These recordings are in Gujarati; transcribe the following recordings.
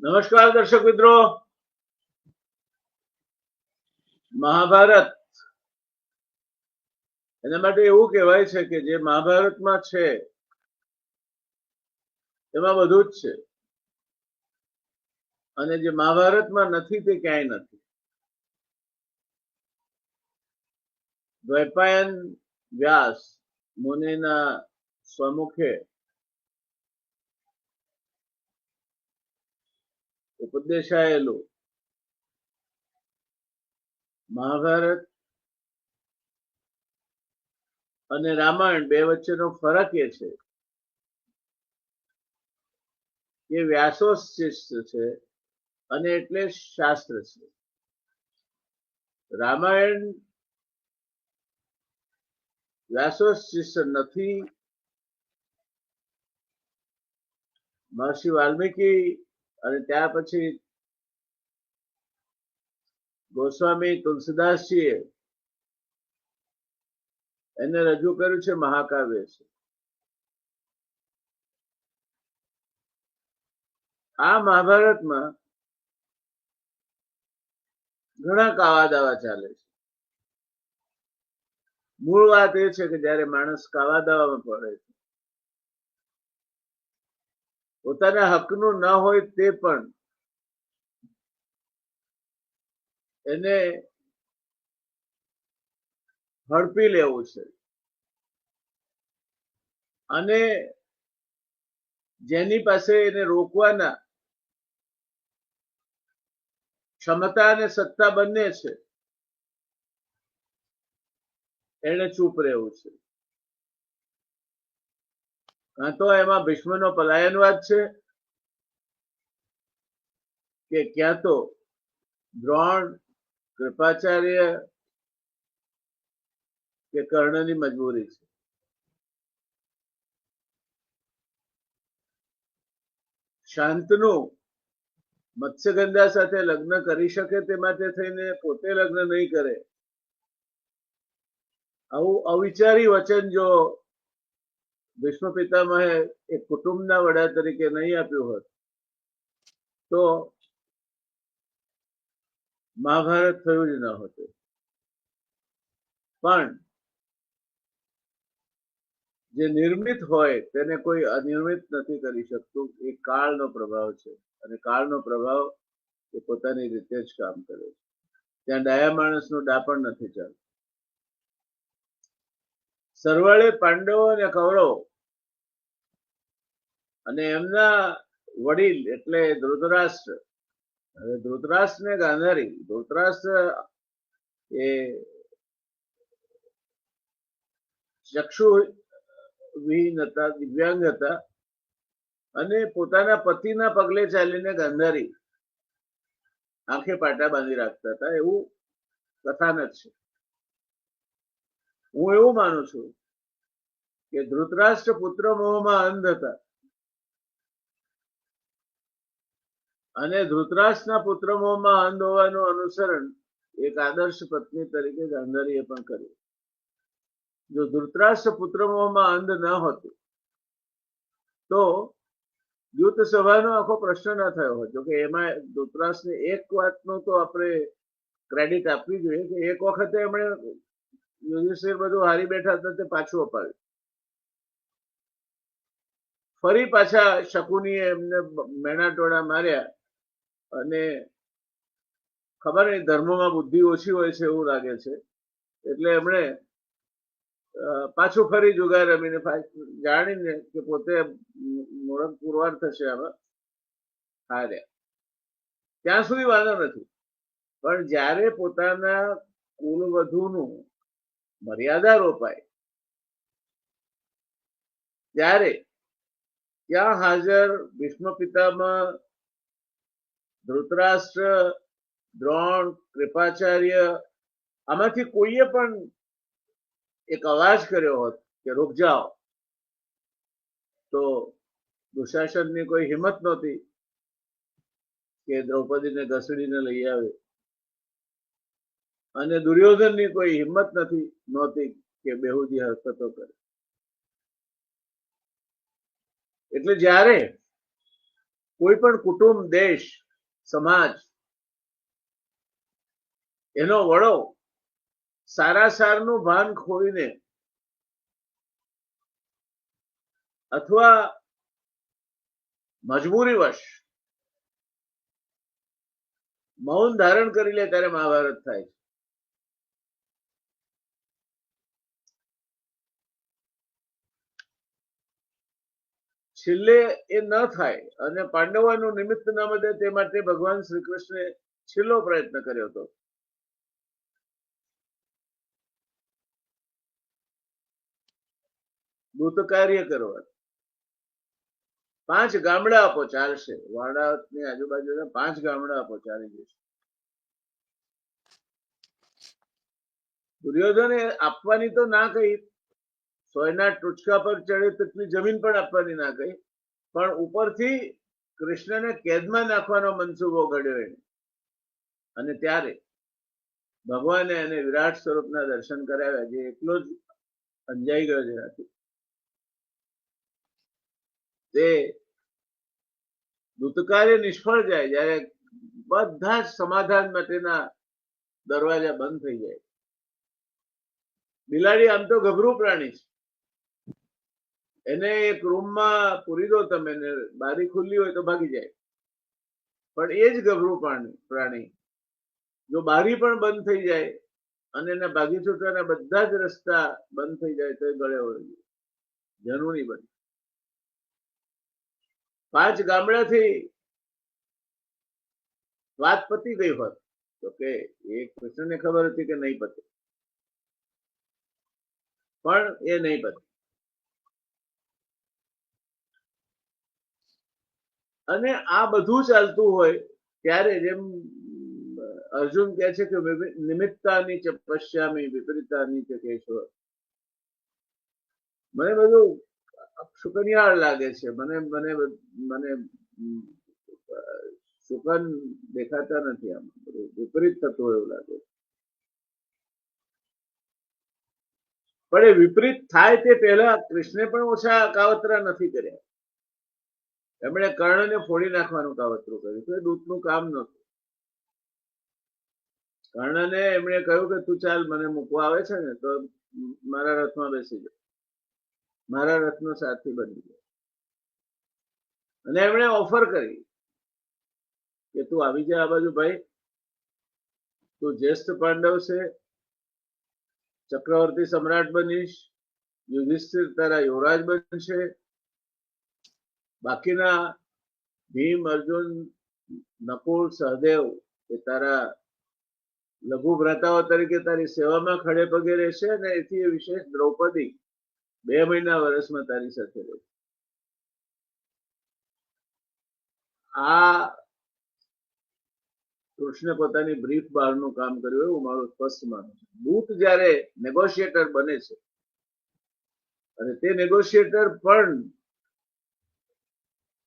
નમસ્કાર દર્શક મિત્રો. મહાભારત એના માટે એવું કહેવાય છે કે જે મહાભારતમાં છે એમાં બધું જ છે, અને જે મહાભારતમાં નથી તે ક્યાંય નથી. દ્વૈપાયન વ્યાસ મુનિના સ્વમુખે ઉપદેશાયેલું મહાભારત અને રામાયણ બે વચ્ચેનો ફરક એ છે કે વ્યાસોશિષ્ટ છે અને એટલે શાસ્ત્ર છે. રામાયણ વ્યાસોશિષ્ટ નથી. મહર્ષિ વાલ્મીકી અને ત્યાર પછી ગોસ્વામી તુલસીદાસજીએ એને રજૂ કર્યું છે, મહાકાવ્ય છે. આ મહાભારતમાં ઘણા કાવા દાવા ચાલે છે. મૂળ વાત એ છે કે જયારે માણસ કાવા દાવામાં પડે છે, પોતાના હકનું ન હોય તે પણ એને હડપી લેવું છે, અને જેની પાસે એને રોકવાના ક્ષમતા અને સત્તા બંને છે એને ચૂપ રહેવું છે. કાં તો એમાં ભીષ્મનો પલાયનવાદ છે કે ક્યાં તો દ્રોણ, કૃપાચાર્ય કે કર્ણની મજબૂરી છે. શાંતનું મત્સ્યગંધા સાથે લગ્ન કરી શકે તે માટે થઈને પોતે લગ્ન નહીં કરે, આવું અવિચારી વચન જો ભીષ્મ પિતામહે એક કુટુંબના વડા તરીકે નહીં આપ્યું હોત તો મહાભારત થયું જ ન હતું. પણ જે નિર્મિત હોય તેને કોઈ અનિર્મિત નથી કરી શકતું. એ કાળનો પ્રભાવ છે, અને કાળનો પ્રભાવ એ પોતાની રીતે જ કામ કરે છે. ત્યાં ડાયા માણસનું ડાપણ નથી ચાલતું. સરવાળે પાંડવો અને કૌરવો અને એમના વડીલ એટલે ધૃતરાષ્ટ્ર. હવે ધૃતરાષ્ટ્ર ને ગાંધારી, ધૃતરાષ્ટ્ર એ ચક્ષુ વિહીન હતા, દિવ્યાંગ હતા, અને પોતાના પતિના પગલે ચાલીને ગાંધારી આંખે પાટા બાંધી રાખતા હતા, એવું કથાનક છે. હું એવું માનું છું કે ધૃતરાષ્ટ્ર પુત્ર મોહમાં અંધ હતા, અને ધૃતરાષ્ટ્રના પુત્ર મોહમાં અંધ હોવાનું અનુસરણ એક આદર્શ પત્ની તરીકે ગાંધારીએ પણ કર્યું. જો ધૃતરાષ્ટ્ર પુત્ર મોહમાં અંધ ન હતું તો યુદ્ધ સભાનો આખો પ્રશ્ન ન થયો હોત. જોકે એમાં ધૃતરાષ્ટ્રને એક વાતનો તો આપણે ક્રેડિટ આપવી જોઈએ કે એક વખતે એમણે યુધિષ્ઠિર બધું હારી બેઠા હતા તે પાછું અપાવ્યું. ફરી પાછા શકુનીએ એમને મેણાટોળા માર્યા, અને ખબર નહીં ધર્મમાં બુદ્ધિ ઓછી હોય છે એવું લાગે છે, એટલે એમણે પાછું ફરી જુગાર રમીને જાણીને કે પોતે મોરખ પુરવાર થશે આમાં હાર્યા. ત્યાં સુધી વાંધો નથી. પણ જ્યારે પોતાના કુલવધુનું મર્યાદા રોપાય ત્યારે ત્યાં હાજર ભીષ્મ પિતામહ, ધૃતરાષ્ટ્ર, દ્રોણ, કૃપાચાર્ય, આમાંથી કોઈએ પણ એક અવાજ કર્યો હોત કે રૂક જાઓ, તો દુશાસનની કોઈ હિંમત નહોતી કે દ્રૌપદીને ઘસડીને લઈ આવે, અને દુર્યોધનની કોઈ હિંમત નહોતી કે બેહુદી હરકતો કરે. એટલે જ્યારે કોઈ પણ કુટુંબ, દેશ, સમાજ એનો વડો સારા સારનું ભાન ખોઈને અથવા મજબૂરીવશ મૌન ધારણ કરી લે ત્યારે મહાભારત થાય છે. છેલ્લે એ ન થાય અને પાંડવોનું નિમિત્ત ન બને તે માટે ભગવાન શ્રી કૃષ્ણે છેલ્લો પ્રયત્ન કર્યો હતો. દૂત કાર્ય કરવા 5 ગામડા આપો ચાલશે. વાડાની આજુબાજુના 5 ગામડા આપો ચાલી જશે. દુર્યોધને આપવાની તો ના કહી, સોયના ટુચકા પર ચડે તેટલી જમીન પણ આપવાની ના કહી, પણ ઉપરથી કૃષ્ણને કેદમાં નાખવાનો મનસુબો ઘડ્યો એને. અને ત્યારે ભગવાને એને વિરાટ સ્વરૂપના દર્શન કરાવ્યા, જે એકલો જ અંજાઈ ગયો જેનાથી. તે દૂતકાર્ય નિષ્ફળ જાય જ્યારે બધા જ સમાધાન માટેના દરવાજા બંધ થઈ જાય. બિલાડી આમ તો ગભરું પ્રાણી છે, એને એક રૂમમાં પૂરી દો તમે ને બારી ખુલ્લી હોય તો ભાગી જાય. પણ એ જ ગભરું પ્રાણી જો બારી પણ બંધ થઈ જાય અને એને ભાગી છૂટવાના બધા જ રસ્તા બંધ થઈ જાય તો એ ગળે ઓળગી જનુની બની. 5 ગામડાથી વાત પતી ગઈ હોત તો કે એ કૃષ્ણને ખબર હતી કે નહીં પતે, પણ એ નહીં પતે. અને આ બધું ચાલતું હોય ત્યારે જેમ અર્જુન કહે છે કે નિમિત્તાની ચ પશ્યામી વિપરીતાની ચ કેશવ. મને બધું શુકનિયાળ લાગે છે. મને મને મને સુકન દેખાતા નથી. આમાં બધું વિપરીત થતું હોય એવું લાગે. પણ એ વિપરીત થાય તે પહેલા કૃષ્ણે પણ ઓછા કાવતરા નથી કર્યા. એમણે કર્ણને ફોડી નાખવાનું કાવતરું કર્યું. તો એ દૂતનું કામ નહોતું. કર્ણને એમણે કહ્યું કે તું ચાલ, મને મૂકવા આવે છે ને તો મારા રથમાં બેસી જાય, મારા રથનો સારથી બની જાય. અને એમણે ઓફર કરી કે તું આવી જા આ બાજુ ભાઈ, તું જ્યેષ્ઠ પાંડવ છે, ચક્રવર્તી સમ્રાટ બનીશ, યુધિષ્ઠિર તારા યુવરાજ બનશે, બાકીના ભીમ, અર્જુન, નકુલ, સહદેવ એ તારા લઘુ ભ્રાતાઓ તરીકે તારી સેવામાં ખડે પગે રહેશે. અને એથી વિશેષ દ્રૌપદી 2 મહિના વર્ષમાં તારી સાથે રહેશે. આ કૃષ્ણે પોતાની બ્રીફ બહારનું કામ કર્યું એવું મારું સ્પષ્ટ માનવું છે. દૂત જયારે નેગોશિએટર બને છે અને તે નેગોશિએટર પણ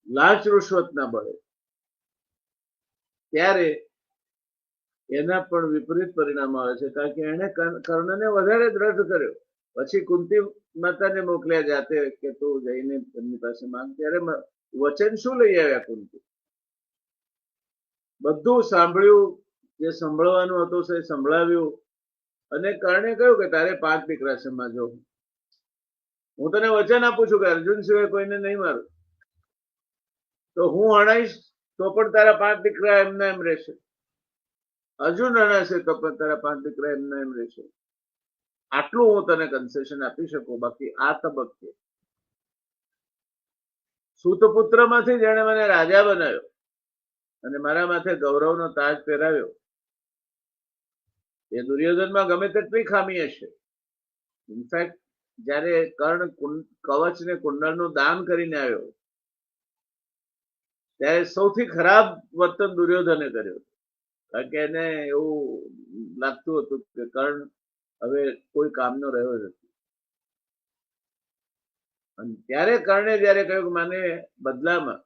લાંચ રૂશ્વતના બળે, ત્યારે એના પણ વિપરીત પરિણામ આવે છે. કારણ કે એને કર્ણને વધારે દ્રઢ કર્યો. પછી કુંતી માતાને મોકલ્યા જાતે કે તું જઈને એમની પાસે માંગ. ત્યારે વચન શું લઈ આવ્યા કુંતી? બધું સાંભળ્યું, જે સંભળવાનું હતું તે સંભળાવ્યું. અને કર્ણે કહ્યું કે તારે 5 દીકરા છે માં જો, હું તને વચન આપું છું કે અર્જુન સિવાય કોઈને નહીં મારું. તો હું હણાઈશ તો પણ તારા 5 દીકરા એમના એમ રહેશે. અર્જુન હણાશે તો પણ તારા 5 દીકરા એમના એમ રહેશે. આટલું હું તને કન્સેશન આપી શકું. બાકી આ તબક્કે સૂતપુત્રમાંથી જેણે મને રાજા બનાવ્યો અને મારા માથે ગૌરવનો તાજ પહેરાવ્યો, એ દુર્યોધનમાં ગમે તેટલી ખામી હશે. ઇનફેક્ટ જયારે કર્ણ કવચ ને કુંડળનું દાન કરીને આવ્યો ત્યારે સૌથી ખરાબ વર્તન દુર્યોધને કર્યું. કારણ કે એને એવું લાગતું હતું કે કર્ણ હવે કોઈ કામનો રહ્યો નથી. અને ત્યારે કર્ણે જયારે કહ્યું કે મને બદલામાં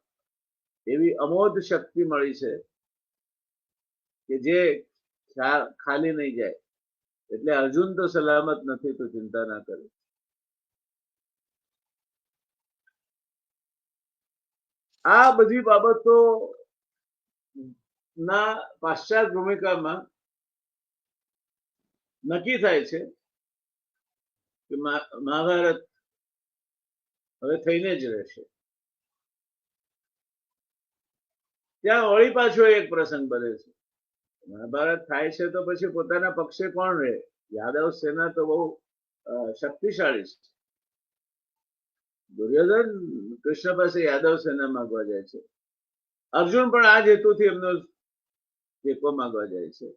એવી અમોધ શક્તિ મળી છે કે જે ખાલી નહીં જાય, એટલે અર્જુન તો સલામત નથી, તો ચિંતા ના કરે. આ બધી બાબતો ના પાશ્ચાત ભૂમિકામાં નક્કી થાય છે કે મહાભારત હવે થઈને જ રહેશે. ત્યાં વળી પાછો એક પ્રસંગ બને છે. મહાભારત થાય છે તો પછી પોતાના પક્ષે કોણ રહે? યાદવ સેના તો બહુ શક્તિશાળી છે. દુર્યોધન કૃષ્ણ પાસે યાદવ સેના માંગવા જાય છે. અર્જુન પણ આ જ હેતુથી એમનો ટેકો માંગવા જાય છે.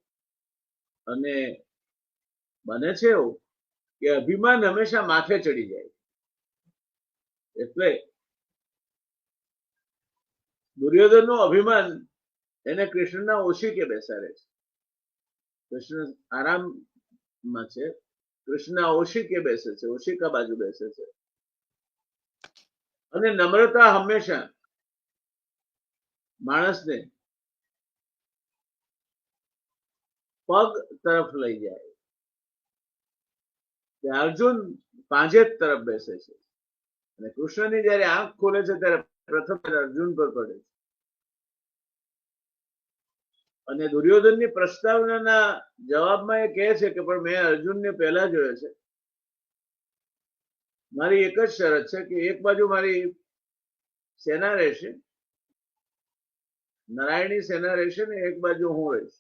અને બને છે એવું કે અભિમાન હંમેશા માથે ચડી જાય. એટલે દુર્યોધનનું અભિમાન એને કૃષ્ણના ઓશિકે બેસાડે છે. કૃષ્ણ આરામમાં છે, કૃષ્ણ ઓશિકે બેસે છે, ઓશિકા બાજુ બેસે છે. અને નમ્રતા હંમેશા માણસને પગ તરફ લઈ જાય. અર્જુન પાંજેત તરફ બેસે છે અને કૃષ્ણની જયારે આંખ ખોલે છે ત્યારે પ્રથમ અર્જુન પર પડે છે. અને દુર્યોધનની પ્રસ્તાવનાના જવાબમાં એ કહે છે કે પણ મેં અર્જુનને પહેલા જોયો છે. મારી એક જ શરત છે કે એક બાજુ મારી સેના રહેશે, નારાયણની સેના રહેશે ને એક બાજુ હું રહીશ.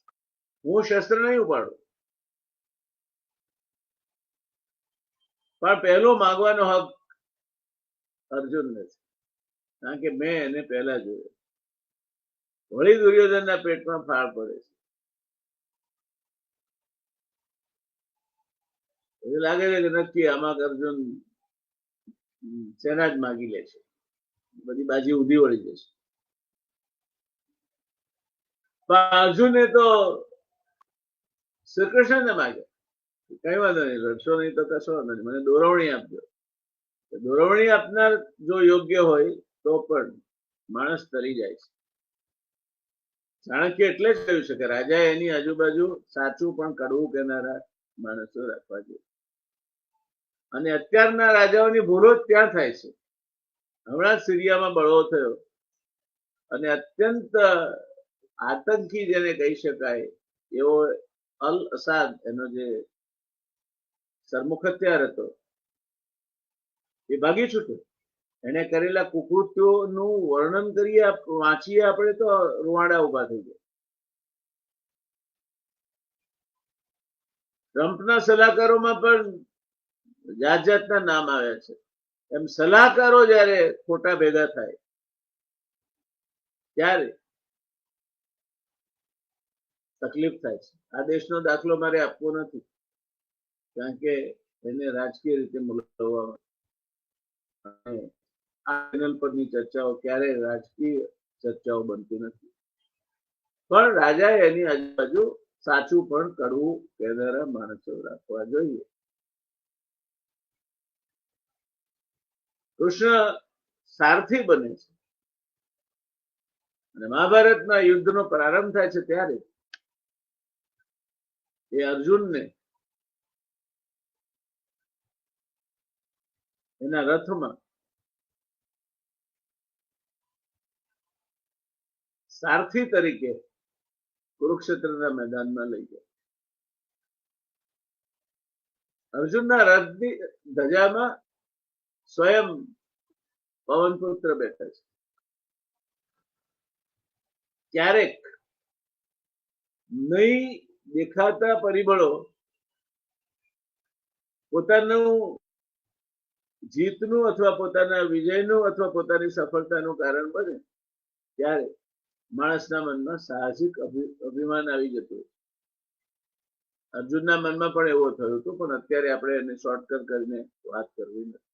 હું શસ્ત્ર નહીં ઉપાડું, પણ પહેલો માંગવાનો હક અર્જુનને છે, કારણ કે મેં એને પહેલા જોયો. વળી દુર્યોધનના પેટમાં ફાળ પડે છે. એવું લાગે છે કે નક્કી આમાં અર્જુન સેના જ માગી લે છે, બધી બાજી ઊંધી વળી જશે. પણ અર્જુને તો શ્રી કૃષ્ણને માગ્યો, કઈ વાંધો નહીં, લડશો નહીં તો કશો વાંધો નહીં, મને દોરવણી આપજો. દોરવણી આપનાર જો યોગ્ય હોય તો પણ માણસ તરી જાય છે. ચાણક્ય એટલે જ કહ્યું છે કે રાજા એની આજુબાજુ સાચું પણ કડવું કહેનારા માણસો રાખવા જોઈએ. અને અત્યારના રાજાઓની ભૂલો જ ત્યાં થાય છે. હમણાં જ સિરિયામાં બળવો થયો અને અત્યંત આતંકી જેને કહી શકાય એવો અલ અસાદ એનો જે સરમુખ હત્યાર હતો એ ભાગી છૂટ્યો. એને કરેલા કુકૃત્યોનું વર્ણન કરીએ વાંચીએ આપણે તો રૂવાડા ઉભા થઈ જાય. ટ્રમ્પના સલાહકારોમાં પણ જાત જાતના નામ આવ્યા છે. એમ સલાહકારો જયારે ખોટા ભેગા થાય ત્યારે તકલીફ થાય છે. આ દેશનો દાખલો મારે આપવો નથી, કારણ કે એને રાજકીય રીતે મૂલવવામાં આ પેનલ પરની ચર્ચાઓ ક્યારેય રાજકીય ચર્ચાઓ બનતી નથી. પણ રાજાએ એની આજુબાજુ સાચું પણ કડવું કહેનારા માણસો રાખવા જોઈએ. કૃષ્ણ સારથી બને છે અને મહાભારતના યુદ્ધનો પ્રારંભ થાય છે ત્યારે એ અર્જુનને એના રથમાં સારથી તરીકે કુરુક્ષેત્રના મેદાનમાં લઈ જાય. અર્જુનના રથની ધજામાં સ્વયં પવનપુત્ર બેઠા છે. ક્યારેક નહીં દેખાતા પરિબળો પોતાનું જીતનું અથવા પોતાના વિજયનું અથવા પોતાની સફળતાનું કારણ બને ત્યારે માણસના મનમાં સાહજિક અભિમાન આવી જતું. અર્જુનના મનમાં પણ એવો થયું હતું, પણ અત્યારે આપણે એને શોર્ટકટ કરીને વાત કરવી નથી.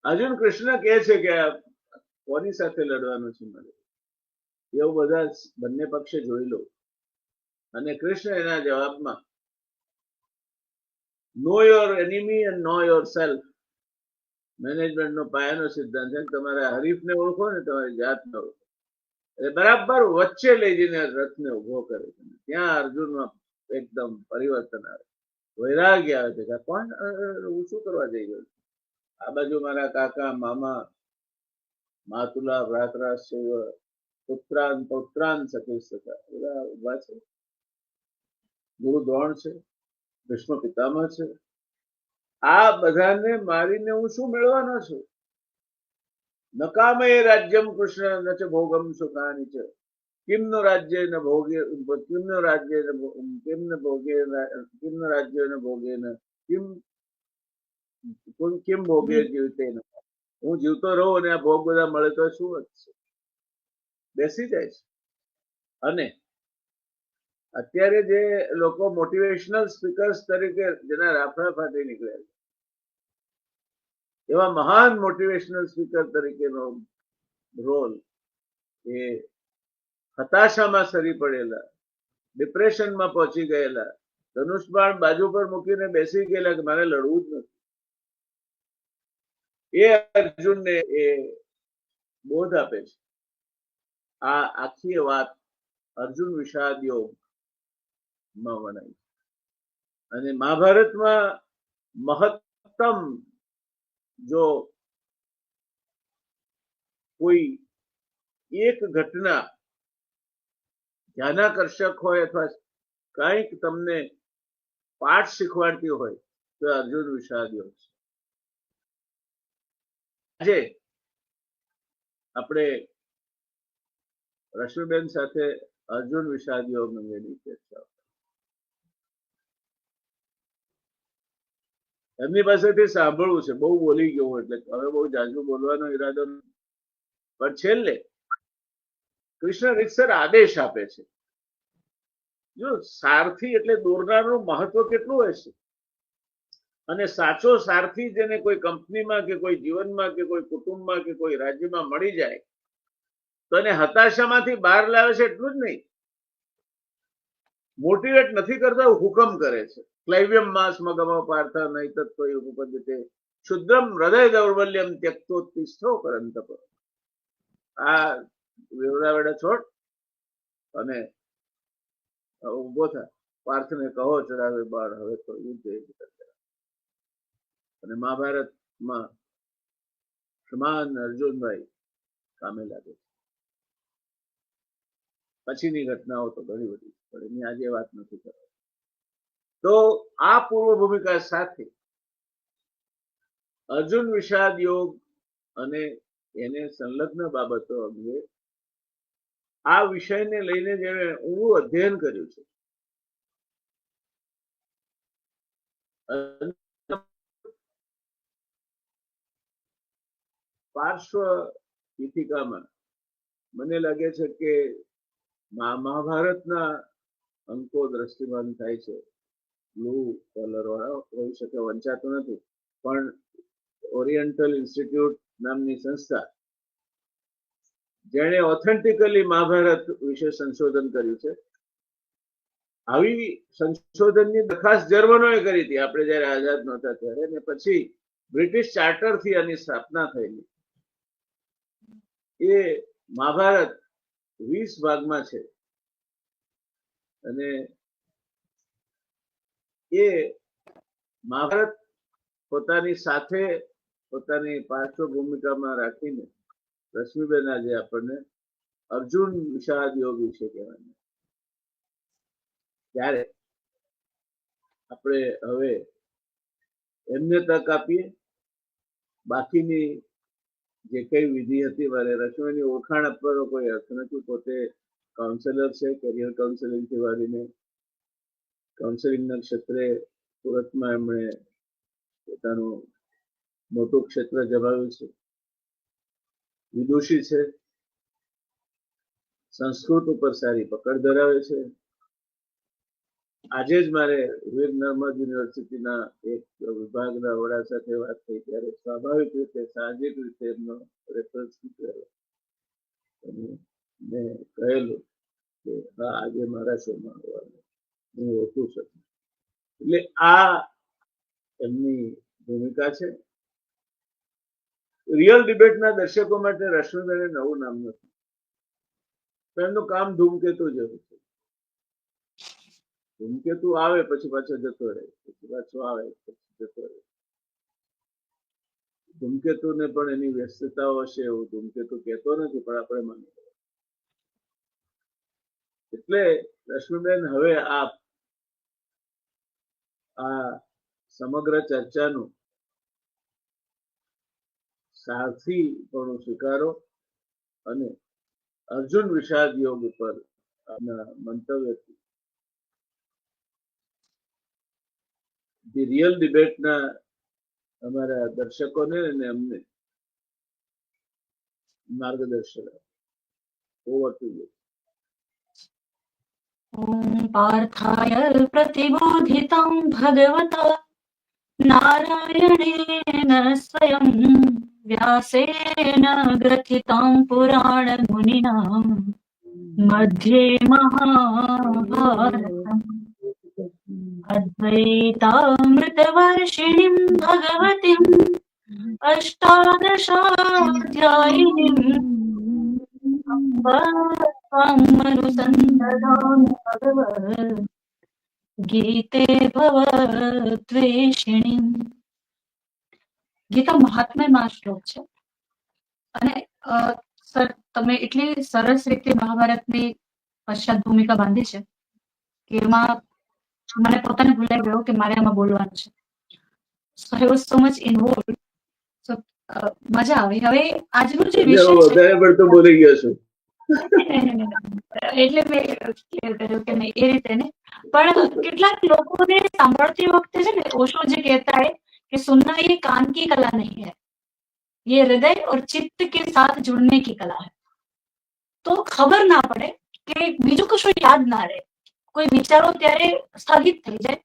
અર્જુન કૃષ્ણ કહે છે કે કોની સાથે લડવાનું છે મારે, એવું બધા બંને પક્ષે જોઈ લો. અને કૃષ્ણ એના જવાબમાં know your enemy and know your self મેનેજમેન્ટનો પાયાનો સિદ્ધાંત છે. તમારા હરીફને ઓળખો ને તમારી જાતને ઓળખો. એટલે બરાબર વચ્ચે લઈ જઈને રથને ઉભો કરે છે. ત્યાં અર્જુનમાં એકદમ પરિવર્તન આવે, વૈરાગ્ય આવે છે કે કોણ હું શું કરવા જઈ ગયો. આ બાજુ મારા કાકા મામા માતુલા ભ્રાતરાશ્ચૈવ પુત્રાન પૌત્રાન સખી સખા બધા ઉભા છે. ગુરુ દ્રોણ છે, ભીષ્મ પિતામહ છે. આ બધાને મારીને હું શું મેળવવાનો છું? નકામે રાજ્યમ કૃષ્ણ ન ચ ભોગમ સુખાની છે. કિમનો રાજ્ય ન ભોગે કિમનો રાજ્ય કિમ ન ભોગે કિમનો રાજ્ય ન ભોગે ન કિમ કિમ ભોગે જીવતે ન. હું જીવતો રહું અને આ ભોગ બધા મળે તો શું જ છે? બેસી જાય છે. અને અત્યારે જે લોકો મોટિવેશનલ સ્પીકર્સ તરીકે જેના રાફડા ફાટી નીકળ્યા છે, એવા મહાન મોટિવેશનલ સ્પીકર તરીકેનો રોલ એ હતાશામાં સરી પડેલા, ડિપ્રેશનમાં પહોંચી ગયેલા, ધનુષબાણ બાજુ પર મૂકીને બેસી ગયેલા કે મારે લડવું જ નથી, એ અર્જુનને એ બોધ આપે છે. આ આખી વાત અર્જુન વિષાદ યોગમાં વણાય. અને મહાભારતમાં મહત્તમ જો કોઈ એક ઘટના ધ્યાનાકર્ષક હોય અથવા કંઈક તમને પાઠ શીખવાડતી હોય તો અર્જુન વિષાદ યોગ છે. આજે આપણે રશ્મિબેન સાથે અર્જુન વિષાદ યોગ અંગેની ચર્ચા, એમની પાસેથી સાંભળવું છે. બહુ બોલી ગયો એટલે હવે બહુ જાજુ બોલવાનો ઈરાદો, પણ છેલ્લે કૃષ્ણ રીતસર આદેશ આપે છે. જો સારથી એટલે દોરનારનું મહત્વ કેટલું હોય છે, અને સાચો સારથી જેને કોઈ કંપનીમાં કે કોઈ જીવનમાં કે કોઈ કુટુંબમાં કે કોઈ રાજ્યમાં મળી જાય તો એને હતાશામાંથી બહાર લાવે છે. એટલું જ નહીં, મોટિવેટ નથી કરતા, હુકમ કરે છે. ક્લૈવ્યમ માસ મગમ પાર્થ નહીં તત્વ ઉપપદ્યતે શુદ્રમ હૃદય દૌર્બલ્યમ ત્યક્તોત્તિષ્ઠો કરંતપ. આ વેવડાવેડા છોડ અને ઉભો થા, પાર્થને કહો ચડાવે બાળ, હવે તો યુદ્ધ. અને મહાભારતમાં સમાન અર્જુનભાઈ કામે લાગે છે. પછીની ઘટનાઓ તો ઘણી બધી, પણ એની આજે વાત નથી કરવાની. તો આ પૂર્વ ભૂમિકા સાથે અર્જુન વિષાદ યોગ અને એને સંલગ્ન બાબતો અંગે આ વિષયને લઈને જેણે ઊંડું અધ્યયન કર્યું છે, પાર્શ્વ પીઠિકામાં મને લાગે છે કે મહાભારતના અંકો દ્રષ્ટિમાન થાય છે. બ્લુ કલર વાળા હોઈ શકે, વંચાતો નથી, પણ ઓરિએન્ટલ ઇન્સ્ટિટ્યૂટ નામની સંસ્થા જેણે ઓથેન્ટિકલી મહાભારત વિશે સંશોધન કર્યું છે. આવી સંશોધનની દરખાસ્ત જર્મનોએ કરી હતી આપણે જયારે આઝાદ નહોતા ત્યારે, અને પછી બ્રિટિશ ચાર્ટરથી આની સ્થાપના થયેલી. એ મહાભારત 20 ભાગમાં છે અને એ મહાભારત પોતાની સાથે પોતાની પાર્શ્વ ભૂમિકામાં રાખીને રશ્મિબેન આજે આપણને અર્જુન વિષાદ યોગ વિશે કહેવાય. ત્યારે આપણે હવે એમને તક આપીએ. બાકીની જે કઈ વિધિ હતી, મારે રશ્મિની ઓળખાણ આપવાનો કોઈ અર્થ નથી. પોતે કાઉન્સેલર છે, કેરિયર કાઉન્સેલિંગ થી વાળીને કાઉન્સેલિંગના ક્ષેત્રે સુરતમાં એમણે પોતાનું મોટું ક્ષેત્ર જમાવ્યું છે. વિદુષી છે, સંસ્કૃત ઉપર સારી પકડ ધરાવે છે. આજે જ મારે વીર નર્મદ યુનિવર્સિટીના એક વિભાગના વડા સાથે વાત થઈ ત્યારે સ્વાભાવિક રીતે સાહજિક રીતે એમનો રેફરન્સ નીકળેલો. મેં કહેલું કે હા આજે મારા શોમાં આવવાનું હું ઓળખું છું. એટલે આ એમની ભૂમિકા છે. રિયલ ડિબેટના દર્શકો માટે રશ્મિબેન નવું નામ નથી, એમનું કામ ધૂમકેતુ જેવું છે. ધૂમકેતુ આવે પછી પાછો જતો રહે, પછી પાછો આવે પછી જતો રહે. ધૂમકેતુને પણ એની વ્યસ્તતાઓ હશે એવું ધૂમકેતુ કહેતો નથી, પણ આપણે માની. એટલે રશ્મિબેન, હવે આપ આ સમગ્ર ચર્ચાનું સારથી પણ સ્વીકારો અને અર્જુન વિષાદ યોગ ઉપર આપના મંતવ્યથી ધી રિયલ ડિબેટના અમારા દર્શકોને અને અમને માર્ગદર્શન ઓવર ટુ યુ. ॐ पार्थाय प्रतिबोधितं भगवता नारायणेन स्वयं व्यासेन ग्रथितं पुराणमुनिना मध्ये महाभारतम् अद्वैतामृतवर्षिणीं भगवतीम् अष्टादशाध्यायिनीम् अनुसन्दधामि भगवद्गीते भवद्वेषिणीम्. ગીતા મહાત્મ્યમાં શ્લોક છે અને તમે એટલી સરસ રીતે મહાભારતની પશ્ચાત ભૂમિકા બાંધી છે કે એમાં મને પોતાને ભૂલાઈ ગયો કે મારે આમાં બોલવાનું છે. So I was so much involved. So મજા આવી. હવે આજનો જે વિષય છે વધારે પડતો બોલી ગયો છું. એટલે મેં ક્લિયર કર્યું કે નહીં એ રીતે ને, પણ કેટલાક લોકોને સાંભળતી વખતે છે ને ઓશો જે કહેતા है कि सुनना ये कान की कला नहीं है, ये हृदय और चित्त के साथ जुड़ने की कला है. तो खबर ना પડે કે બીજું કશું યાદ ના રહે, કોઈ વિચારો ત્યારે સ્થગિત થઈ જાય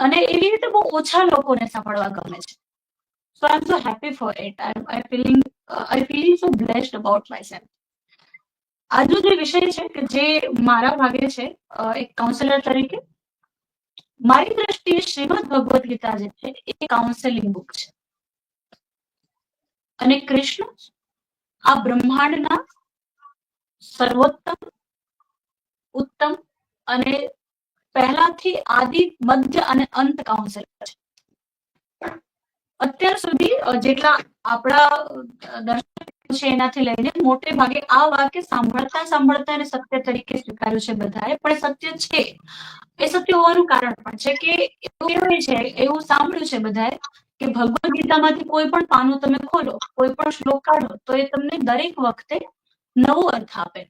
અને એવી રીતે બહુ ઓછા લોકોને સાંભળવા ગમે છે. So I'm so happy for it. I feeling so blessed about myself. આજનો જે વિષય છે કે જે મારા ભાગે છે એક કાઉન્સેલર તરીકે મારી દ્રષ્ટિએ શ્રીમદ ભગવદ ગીતા જે છે એ કાઉન્સેલિંગ બુક છે અને કૃષ્ણ આ બ્રહ્માંડના સર્વોત્તમ ઉત્તમ અને પહેલાથી આદિ મધ્ય અને અંત કાઉન્સેલર છે. અત્યાર સુધી જેટલા આપણા દર્શક છે એનાથી લઈને મોટે ભાગે આ વાક્ય સાંભળતા સાંભળતા એને સત્ય તરીકે સ્વીકાર્યું છે બધાએ, પણ સત્ય છે એ સત્ય હોવાનું કારણ પણ છે કે એવું છે, એવું સાંભળ્યું છે બધાએ કે ભગવદ ગીતામાંથી કોઈ પણ પાનું તમે ખોલો, કોઈ પણ શ્લોક કાઢો તો એ તમને દરેક વખતે નવો અર્થ આપે,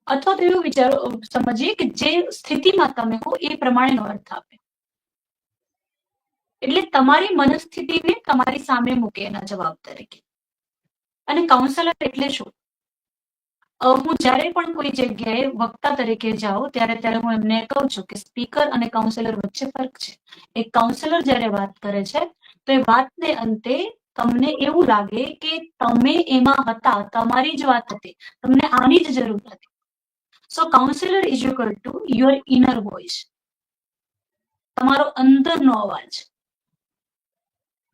અથવા તો એવું વિચારો સમજીએ કે જે સ્થિતિમાં તમે હો એ પ્રમાણેનો અર્થ આપે. એટલે તમારી મનસ્થિતિને તમારી સામે મૂકે એના જવાબ તરીકે. અને કાઉન્સેલર એટલે શું? હું જ્યારે પણ કોઈ જગ્યાએ વક્તા તરીકે જાઉં ત્યારે હું એમને કહું છું કે સ્પીકર અને કાઉન્સેલર વચ્ચે ફરક છે. એક કાઉન્સેલર જ્યારે વાત કરે છે તો એ વાતને અંતે તમને એવું લાગે કે તમે એમાં હતા, તમારી જ વાત હતી, તમને આની જ જરૂર હતી. So counsellor is equal to your inner voice, તમારો અંદરનો અવાજ.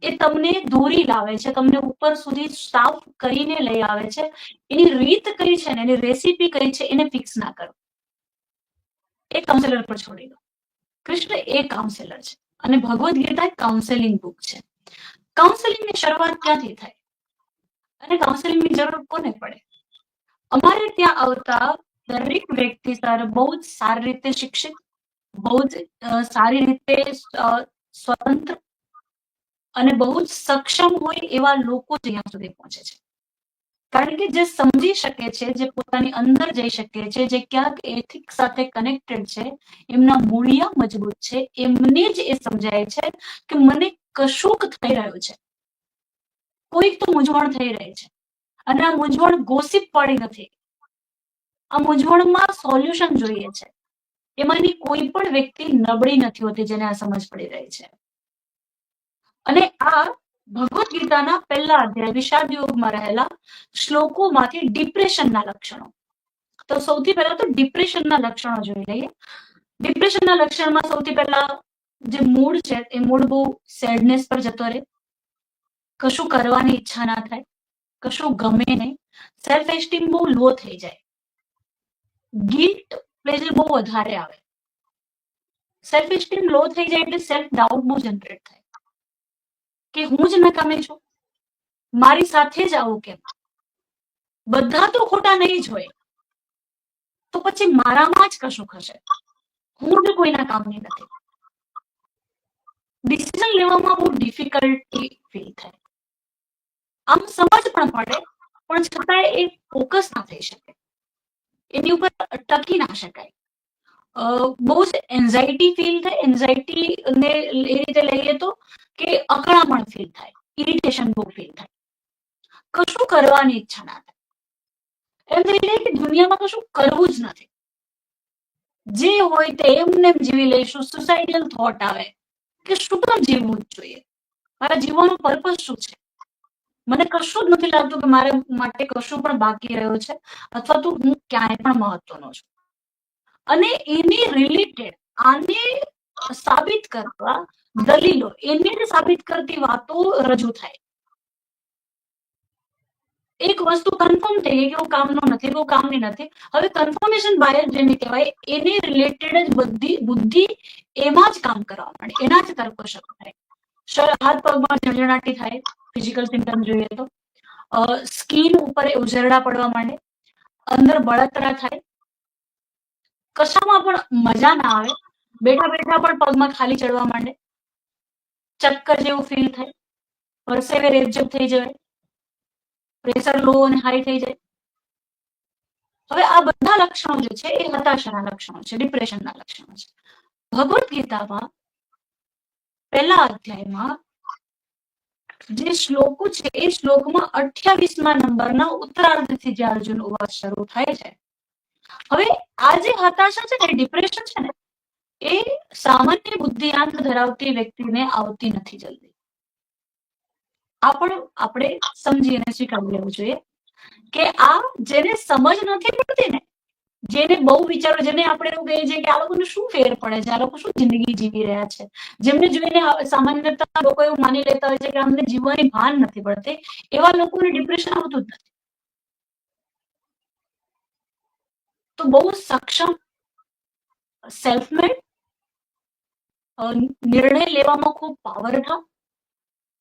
એ તમને દોરી લાવે છે, તમને ઉપર સુધી સાફ કરીને લઈ આવે છે. એની રીત કઈ છે ને, એની રેસીપી કઈ છે એને ફિક્સ ના કરો, એ કાઉન્સેલર પર છોડી દો. કૃષ્ણ એ કાઉન્સેલર છે અને ભગવદ ગીતા કાઉન્સેલિંગ બુક છે. કાઉન્સેલિંગની શરૂઆત ક્યાંથી થાય અને કાઉન્સેલિંગની જરૂર કોને પડે? અમારે ત્યાં આવતા દરેક વ્યક્તિ સર બહુ જ સારી રીતે શિક્ષિત, બહુ જ સારી રીતે સ્વતંત્ર અને બહુ જ સક્ષમ હોય એવા લોકો જ અહીંયા સુધી પહોંચે છે. કારણ કે જે સમજી શકે છે, જે પોતાની અંદર જઈ શકે છે, જે ક્યાંક એથિક સાથે કનેક્ટેડ છે, એમના મૂળિયા મજબૂત છે, એમને જ એ સમજાય છે કે મને કશુંક થઈ રહ્યું છે, કોઈક તો મૂંઝવણ થઈ રહી છે અને આ મૂંઝવણ ગોસિપ વાળી નથી, આ મૂંઝવણમાં સોલ્યુશન જોઈએ છે. એમાંની કોઈ પણ વ્યક્તિ નબળી નથી હોતી જેને આ સમજ પડી રહી છે. અને આ ભગવદ ગીતાના પહેલા અધ્યાય વિષાદ યોગમાં રહેલા શ્લોકોમાંથી ડિપ્રેશનના લક્ષણો. તો સૌથી પહેલા તો ડિપ્રેશનના લક્ષણો જોઈ લઈએ. ડિપ્રેશનના લક્ષણમાં સૌથી પહેલા જે મૂડ છે એ મૂડ બહુ સેડનેસ પર જતો રહે, કશું કરવાની ઈચ્છા ના થાય, કશું ગમે નહીં, સેલ્ફ એસ્ટીમ બહુ લો થઈ જાય, ગિલ્ટ પ્લેઝર બહુ વધારે આવે. સેલ્ફ એસ્ટીમ લો થઈ જાય એટલે સેલ્ફ ડાઉટ બહુ જનરેટ થાય. કે હું જ નકામી છું, મારી સાથે જ આવું કેમ, બધા તો ખોટા નહીં જ હોય, તો પછી મારામાં જ કશું હશે, હું જ કોઈના કામની નથી. ડિસિઝન લેવામાં બહુ ડિફિકલ્ટી ફીલ થાય, આમ સમજ પણ પડે, પણ છતાંય એ ફોકસ ના થઈ શકે, એની ઉપર ટકી ના શકાય. બહુ જ એન્ઝાયટી ફીલ થાય. એન્ઝાયટી ને એ રીતે લઈએ તો કે અકળામણ ફીલ થાય, ઇરિટેશન બહુ ફીલ થાય, કશું કરવાની ઈચ્છા ના થાય, એમ થઈ જાય કે દુનિયામાં કશું કરવું જ નથી, જે હોય તે એમને જીવી લઈશું. સુસાઇડલ થોટ આવે કે શું કામ જીવવું જ જોઈએ, મારા જીવવાનો પર્પઝ શું છે, મને કશું જ નથી લાગતું કે મારા માટે કશું પણ બાકી રહ્યું છે, અથવા તો હું ક્યાંય પણ મહત્વનો છું. અને એની રિલેટેડ આને સાબિત કરવા દલીલો, એને સાબિત કરતી વાતો રજૂ થાય. એક વસ્તુ કન્ફર્મ થઈ ગઈ કે હું કામનો નથી, હું કામની નથી, હવે કન્ફર્મેશન બાયસ જેને કહેવાય, એને રિલેટેડ જ બધી બુદ્ધિ એમાં જ કામ કરવા માંડે, એના જ તર્કો શરૂ થાય. હાથ પગમાં ઝંઝણાટી થાય, ફિઝિકલ સિમ્ટમ જોઈએ તો, સ્કિન ઉપર ઉજરડા પડવા માંડે, અંદર બળતરા થાય, કશામાં પણ મજા ના આવે, બેઠા બેઠા પણ પગમાં ખાલી ચડવા માંડે, ચક્કર જેવું ફીલ થાય, પરસેવે રેબઝેબ થઈ જાય, પ્રેશર લો અને હાઈ થઈ જાય. હવે આ બધા લક્ષણો જે છે એ હતાશાના લક્ષણો છે, ડિપ્રેશનના લક્ષણો છે. ભગવદ્ ગીતામાં પહેલા અધ્યાયમાં જે શ્લોકો છે એ શ્લોકમાં 28મા નંબરના ઉત્તરાર્ધથી જે અર્જુન વાત શરૂ થાય છે. હવે આ જે હતાશા છે ને, ડિપ્રેશન છે ને, એ સામાન્ય બુદ્ધિઆંક ધરાવતી વ્યક્તિને આવતી નથી જલ્દી. આ પણ આપણે સમજી અને સ્વીકારી લેવું જોઈએ કે આ જેને સમજ નથી પડતી ને, જેને બહુ વિચારો, જેને આપણે એવું કહીએ છીએ કે આ લોકોને શું ફેર પડે છે, આ લોકો શું જિંદગી જીવી રહ્યા છે, જેમને જોઈને સામાન્યતઃ લોકો એવું માની લેતા હોય છે કે અમને જીવવાની ભાન નથી પડતી, એવા લોકોને ડિપ્રેશન આવતું જ નથી. તો બહુ સક્ષમ, સેલ્ફ મેડ, નિર્ણય લેવામાં ખૂબ પાવરફુલ,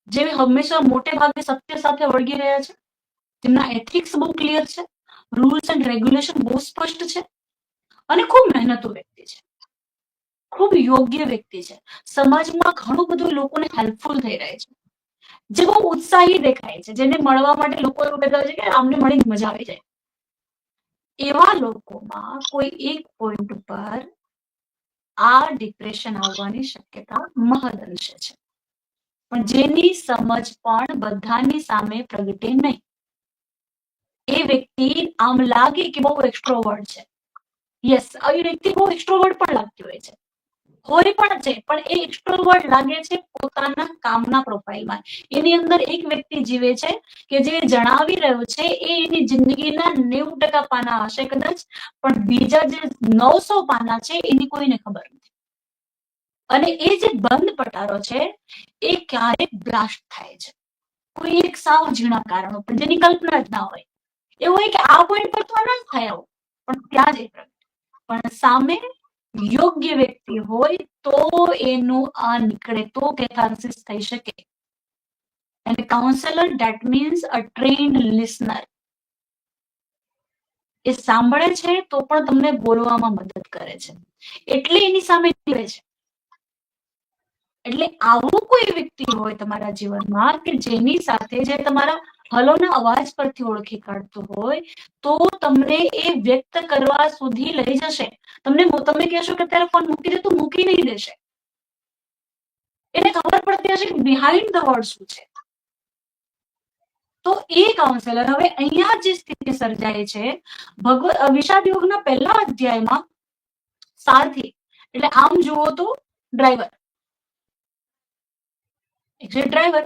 જે હંમેશા મોટે ભાગે સત્ય સાથે વળગી રહ્યા છે, જેમના એથિક્સ બહુ ક્લિયર છે, રૂલ્સ એન્ડ રેગ્યુલેશન બહુ સ્પષ્ટ છે, અને ખૂબ મહેનતુ વ્યક્તિ છે, ખૂબ યોગ્ય વ્યક્તિ છે, સમાજમાં ઘણું બધું લોકોને હેલ્પફુલ થઈ રહે છે, જે બહુ ઉત્સાહી દેખાય છે, જેને મળવા માટે લોકો એવું કહેતા હોય છે કે આમને મળીને મજા આવી જાય. એવા લોકોમાં કોઈ એક પોઈન્ટ ઉપર આ ડિપ્રેશન આવવાની શક્યતા મહદઅંશે છે, પણ જેની સમજ પણ બધાની સામે પ્રગટે નહીં. એ વ્યક્તિ આમ લાગે કે બહુ એક્સ્ટ્રોવર્ટ છે, યસ, આવી વ્યક્તિ બહુ એક્સ્ટ્રોવર્ટ પણ લાગતી હોય પણ છે, પણ એ એક્સ્ટ્રોવર્ટ લાગે છે પોતાના કામના પ્રોફાઇલમાં. એની અંદર એક વ્યક્તિ જીવે છે કે જે જણાવી રહ્યો છે એ એની જિંદગીના 90% પાના હશે કદાચ, પણ બીજા જે 900 પાના છે એની કોઈને ખબર નથી. અને એ જે બંધ પટારો છે એ ક્યારેક બ્લાસ્ટ થાય છે, કોઈ એક સાવ ઝીણા કારણો પર જેની કલ્પના જ ના હોય. એવું હોય કે આ પોઈન્ટ પર તો ના થાય આવું, પણ ત્યાં જ પણ સામે યોગ્ય વ્યક્તિ હોય તો એનું આ નીકળે, તો કેથાર્સિસ થઈ શકે. અને counsellor that means a trained listener. એ સાંભળે છે તો પણ તમને બોલવામાં મદદ કરે છે, એટલે એની સામે નીકળે છે. એટલે આવું કોઈ વ્યક્તિ હોય તમારા જીવનમાં કે જેની સાથે, જે તમારા હલોના અવાજ પરથી ઓળખી કાઢતું હોય, તો તમને એ વ્યક્ત કરવા સુધી લઈ જશે. તમે કહેશો કે અત્યારે ફોન મૂકી દે, તો મૂકી નહીં દેશે. એને ખબર પડતી હશે કે બિહાઇન્ડ ધ વર્ડ શું છે. તો એ કાઉન્સેલર, હવે અહીંયા જે સ્થિતિ સર્જાય છે, વિષાદ યોગના પહેલા અધ્યાયમાં સારથી, એટલે આમ જુઓ તો ડ્રાઈવર, ડ્રાઈવર.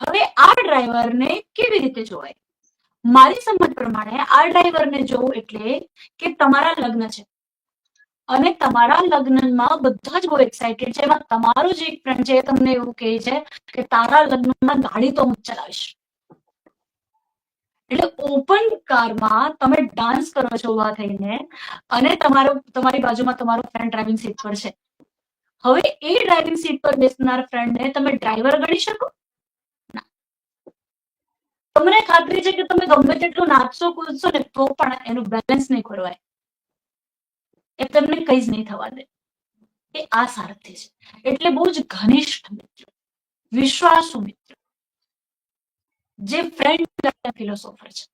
હવે આ ડ્રાઈવરને કેવી રીતે જોવાય? મારી સમજ પ્રમાણે આ ડ્રાઈવરને જોવું એટલે કે તમારા લગ્ન છે અને તમારા લગ્નમાં બધા જ બહુ એક્સાઇટેડ છે, એમાં તમારો જ એક ફ્રેન્ડ છે તમને એવું કહે છે કે તારા લગ્નમાં ગાડી તો હું ચલાવીશ. એટલે ઓપન કારમાં તમે ડાન્સ કરો છો ઉભા થઈને, અને તમારી બાજુમાં તમારો ફ્રેન્ડ ડ્રાઇવિંગ સીટ પર છે. હવે એ ડ્રાઇવિંગ સીટ પર બેસનાર ફ્રેન્ડને તમે ડ્રાઈવર ગણી શકો? ના. તમને ખાતરી છે કે તમે ગમે તેટલું નાચશો કૂદશો ને તો પણ એનું બેલેન્સ નહીં ખોરવાય, એ તમને કઈ જ નહીં થવા દે. એ આ સારથી છે. એટલે બહુ જ ઘનિષ્ઠ મિત્ર, વિશ્વાસુ મિત્ર, જે ફ્રેન્ડ ફિલોસોફર છે.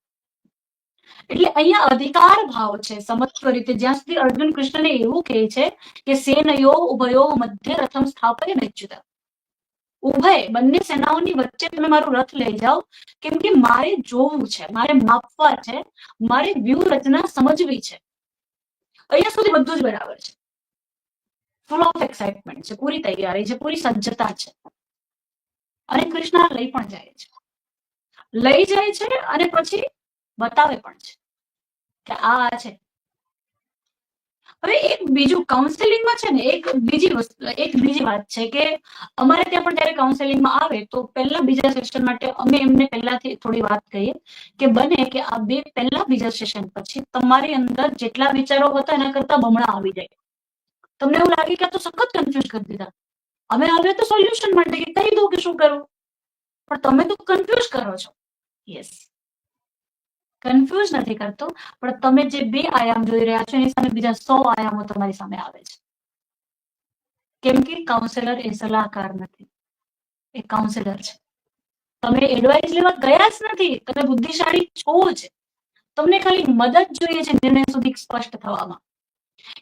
એટલે અહીંયા અધિકાર ભાવ છે સમત્વ રીતે. જ્યાં સુધી અર્જુન કૃષ્ણને એવું કહે છે કે સેનયો ઉભયો મધ્ય રથમ સ્થાપય નિશ્ચિતા, ઉભય બંને સેનાઓની વચ્ચે તમે મારું રથ લઈ જાઓ, કેમ કે મારે જોવું છે, મારે માપવા છે, મારે વ્યૂહરચના સમજવી છે. અહીંયા સુધી બધું જ બરાબર છે, ફૂલ ઓફ એક્સાઇટમેન્ટ છે, પૂરી તૈયારી છે, પૂરી સજ્જતા છે. અને કૃષ્ણ લઈ પણ જાય છે, લઈ જાય છે અને પછી બતાવે પણ છે કે આ છે. હવે એક બીજું કાઉન્સેલિંગમાં છે ને એક બીજી વાત છે કે અમારે ત્યાં પણ જયારે કાઉન્સેલિંગમાં આવે તો પહેલા બીજા સેશન માટે અમે એમને પહેલાથી થોડી વાત કહીએ કે બને કે આ પહેલા બીજા સેશન પછી તમારી અંદર જેટલા વિચારો હતા એના કરતા બમણા આવી જાય. તમને એવું લાગે કે આ તો સખત કન્ફ્યુઝ કરી દીધા, અમે હવે તો સોલ્યુશન માટે કે કહી દઉં કે શું કરવું, પણ તમે તો કન્ફ્યુઝ કરો છો. યસ, કન્ફ્યુઝ નથી કરતો, પણ તમે જે 2 આયામ જોઈ રહ્યા છો એની સામે બીજા 100 આયામો તમારી સામે આવે છે. કેમ કે કાઉન્સેલર એ સલાહકાર નથી, એ કાઉન્સેલર છે. તમે એડવાઇસ લેવા ગયા જ નથી, તમે બુદ્ધિશાળી છો જ, તમને ખાલી મદદ જોઈએ છે નિર્ણય સુધી સ્પષ્ટ થવામાં.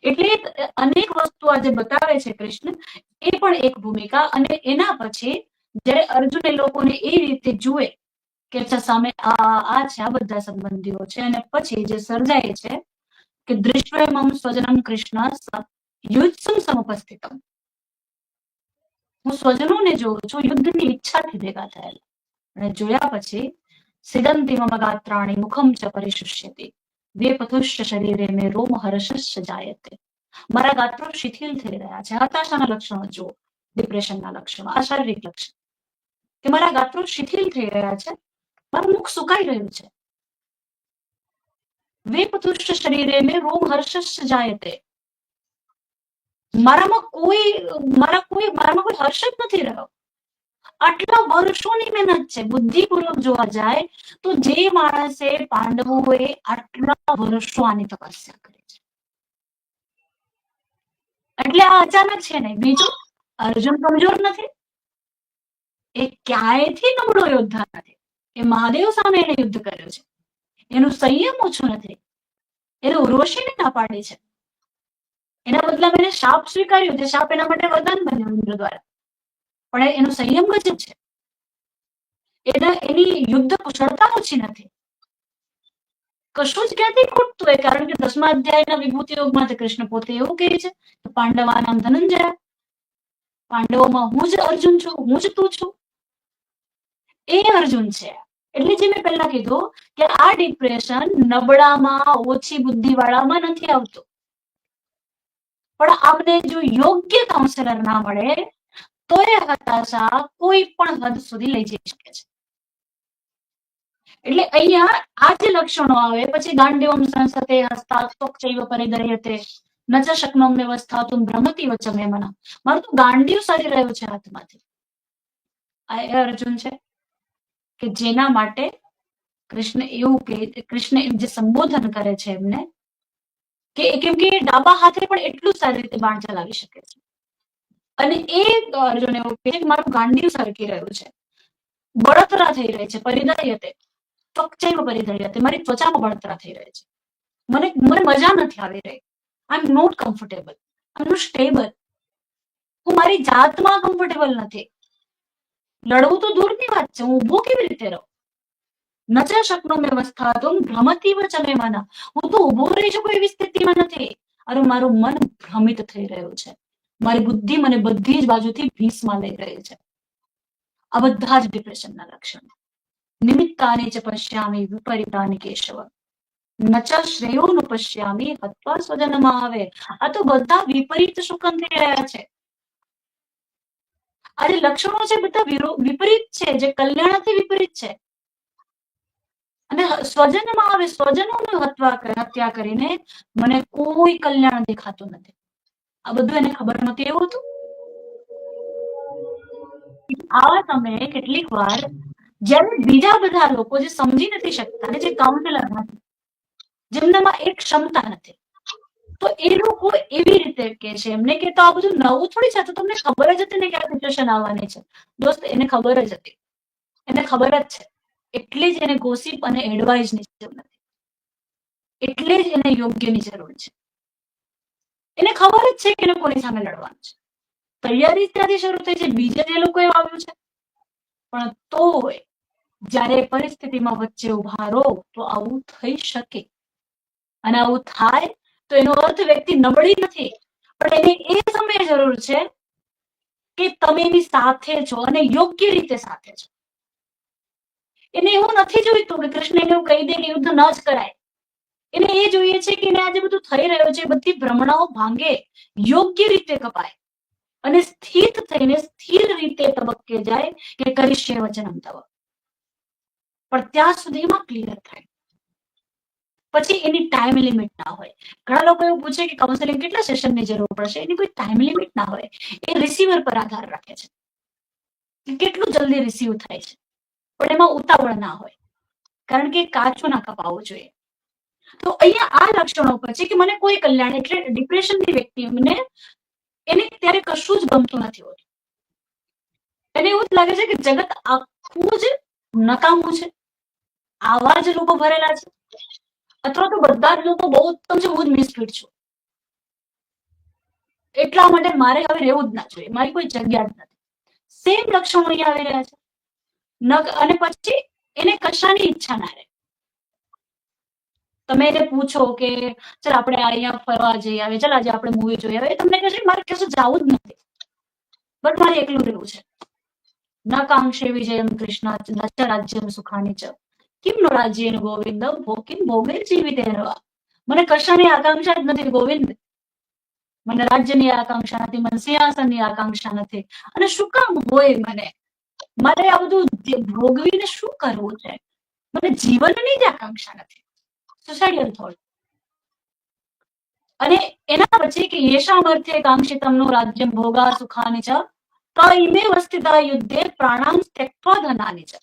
એટલે અનેક વસ્તુ આજે બતાવે છે કૃષ્ણ, એ પણ એક ભૂમિકા. અને એના પછી જયારે અર્જુન એ લોકોને એ રીતે જુએ કે સામે આ છે, આ બધા સંબંધીઓ છે, અને પછી જે સર્જાય છે કે દૃષ્ટયમમ સ્વજનમ કૃષ્ણ યુદ્ધમ સમુપસ્થિતમ, હું સ્વજનોને જોઉં છું યુદ્ધની ઈચ્છાથી ભેગા થયેલા. અને જોયા પછી સિદંતિ મમ ગાત્રાણી મુખમ ચ પરિશુષ્યતિ વેપથુશ્ચ શરીરે મે રોમ હર્ષશ્ચ જાયતે. મારા ગાત્રો શિથિલ થઈ રહ્યા છે. હતાશાના લક્ષણો જુઓ, ડિપ્રેશનના લક્ષણો, આ શારીરિક લક્ષણ કે મારા ગાત્રો શિથિલ થઈ રહ્યા છે, મારું મુખ સુકાઈ રહ્યું છે. વેપથુશ્ચ શરીરે મે રોમ હર્ષશ્ચ જાયતે, મારામાં કોઈ હર્ષ જ નથી રહ્યો. આટલા વર્ષોની મહેનત છે. બુદ્ધિપૂર્વક જોવા જાય તો જે માણસે પાંડવોએ આટલા વર્ષો આની તપસ્યા કરી છે, એટલે આ અચાનક છે ને. બીજું, અર્જુન કમજોર નથી, એ ક્યાંયથી નબળો યોદ્ધા નથી. એ મહાદેવ સામે એને યુદ્ધ કર્યું છે, એનું સંયમ ઓછું નથી, એને ઉર્વશીને ના પાડી છે, એના બદલામાં એને શાપ સ્વીકાર્યો છે, શાપ એના માટે વરદાન બન્યો ઇન્દ્ર દ્વારા, પણ એનો સંયમ ગજબ છે. એની યુદ્ધ કુશળતા ઓછી નથી, કશું જ ક્યાંથી ખૂટતું હોય. કારણ કે 10મા અધ્યાયના વિભૂતિ યોગમાં કૃષ્ણ પોતે એવું કહે છે કે પાંડવાનામ ધનંજય, પાંડવોમાં હું જ અર્જુન છું, હું જ તું છું, એ અર્જુન છે. એટલે જે મેં પહેલા કીધું કે આ ડિપ્રેશન નબળામાં, ઓછી બુદ્ધિ વાળામાં નથી આવતું, પણ આપણે જો યોગ્ય કાઉન્સેલર ના મળે તો એ હતાશા કોઈ પણ હદ સુધી લઈ જઈ શકે છે. એટલે અહીંયા આ જે લક્ષણો આવે પછી ગાંડીવમ સંસતે હસ્તા ત્વક્ચૈવ પરિદર્યતે ન ચ શક્નોમ વ્યવસ્થાતુમ ભ્રમતિ વચ મે મનઃ, મારું તો ગાંડીવ સરી રહ્યું છે હાથમાંથી. આ એ અર્જુન છે કે જેના માટે કૃષ્ણ એવું કે કૃષ્ણ જે સંબોધન કરે છે એમને કે કેમ કે ડાબા હાથે પણ એટલું સારી રીતે બાણ ચલાવી શકે છે. અને એ અર્જુન એવું કહે છે કે મારું ગાંડીવ સરકી રહ્યું છે, બળતરા થઈ રહી છે, પરિદર્યતે ત્વક્ચૈવ પરિદર્યતે, મારી ત્વચામાં બળતરા થઈ રહી છે, મને મજા નથી આવી રહી. I am not comfortable, I am not stable, હું મારી જાતમાં કમ્ફર્ટેબલ નથી. લડવું તો દૂરની વાત છે, હું ઊભો કેવી રીતે રહું. ન ચ શક્નોમ વ્યવસ્થાતુમ ભ્રમતિ વચ મે મનઃ, હું તો ઊભો રહી શકું એવી સ્થિતિમાં નથી. અરે મારું મન ભ્રમિત થઈ રહ્યું છે, મારી બુદ્ધિ મને બધી જ બાજુથી ભીસમાં લઈ રહી છે. આ બધા જ ડિપ્રેશનના લક્ષણો. નિમિત્તાની ચ પશ્યામિ વિપરીતાની કેશવ ન ચ શ્રેયોનું પશ્યામિ હત્વા સ્વજનમાવે. આ તો બધા વિપરીત શુકન થઈ રહ્યા છે. આ જે લક્ષણો છે બધા વિપરીત છે, જે કલ્યાણથી વિપરીત છે. અને સ્વજનમાં આવે, સ્વજનોની હત્યા કરીને મને કોઈ કલ્યાણ દેખાતું નથી. આ બધું એને ખબર નહોતી એવું હતું. આવા સમયે કેટલીક વાર જ્યારે બીજા બધા લોકો જે સમજી નથી શકતા અને જે કાઉન્સેલર નથી, જેમનામાં એક ક્ષમતા નથી, તો એ લોકો એવી રીતે કે છે એમને કે તો આ બધું નવું થોડી છે, તો તમને ખબર જ હતી ને કે આ સિચ્યુએશન આવવાની છે. દોસ્ત, એને ખબર જ હતી, એને ખબર જ છે, એટલે જ એને ગોસિપ અને એડવાઇસની જરૂર નથી, એટલે જ એને યોગ્યની જરૂર છે. એને ખબર જ છે કે એને કોની સામે લડવાનું છે. તૈયારી ત્યાંથી શરૂ થઈ છે, બીજે જે લોકોએ આવ્યું છે, પણ તોય જ્યારે પરિસ્થિતિમાં વચ્ચે ઉભા રહો તો આવું થઈ શકે. અને આવું થાય તો એનો અર્થ વ્યક્તિ નબળી નથી, પણ એને એ સમયે જરૂર છે કે તમે એની સાથે છો અને યોગ્ય રીતે સાથે છો. એને એવું નથી જોઈતું કે કૃષ્ણ એને એવું કહી દે કે યુદ્ધ ન જ કરાય. એને એ જોઈએ છે કે એને આજે બધું થઈ રહ્યું છે, બધી ભ્રમણાઓ ભાંગે, યોગ્ય રીતે કપાય અને સ્થિત થઈને સ્થિર રીતે તબક્કે જાય કે કરીશ્ય વચનમ તવ. પણ ત્યાં સુધીમાં ક્લિયર થાય, પછી એની ટાઈમ લિમિટ ના હોય. ઘણા લોકો એવું પૂછે કે કાઉન્સેલિંગ કેટલા સેશનની જરૂર પડશે? એની કોઈ ટાઈમ લિમિટ ના હોય. એ રિસીવર પર આધાર રાખે છે કે કેટલું જલ્દી રિસીવ થાય છે, પણ એમાં ઉતાવળ ના હોય, કારણ કે કાચું ના કપાવવું જોઈએ. તો અહીંયા આ લક્ષણો પર છે કે મને કોઈ કલ્યાણ એટલે ડિપ્રેશનની વ્યક્તિને એને ત્યારે કશું જ ગમતું નથી હોતું. એને એવું જ લાગે છે કે જગત આખું જ નકામું છે, આવા જ લોકો ભરેલા છે, અથવા તો બધા જ લોકો બહુ ઉત્તમ છે, હું જ મિસફિટ છું, એટલા માટે મારે હવે રહેવું જ ના જોઈએ, મારી કોઈ જગ્યા જ નથી. સેમ લક્ષણો અહીંયા આવી રહ્યા છે. અને પછી એને કશાની ઈચ્છા ના રહે. તમે એને પૂછો કે ચાલ આપણે અહીંયા ફરવા જઈ આવે, ચાલ આજે આપણે મૂવી જોઈ આવે, તમને કહેશે મારે કશું જવું જ નથી, બટ મારે એકલું રહેવું છે. ન કાંક્ષે વિજયમ કૃષ્ણ ન રાજ્યમ સુખાની ચ કિમ નો રાજ્યેન ગોવિંદમ ભોગિન ભોગે જીવિતેનવા. મને કશાની આકાંક્ષા જ નથી ગોવિંદ, મને રાજ્યની આકાંક્ષા નથી, મને સિંહાસનની આકાંક્ષા નથી. અને શું કામ હોય મને? મારે આ બધું ભોગવીને શું કરવું છે? મને જીવનની જ આકાંક્ષા નથી. Suicidal thought. અને એના પછી કે યેશામ અર્થે કાંક્ષિતમનો રાજ્યમ ભોગા સુખાની ચ કઈમે વસ્તિતા યુદ્ધે પ્રાણામ ત્યક્ત્વા ધનાની ચ.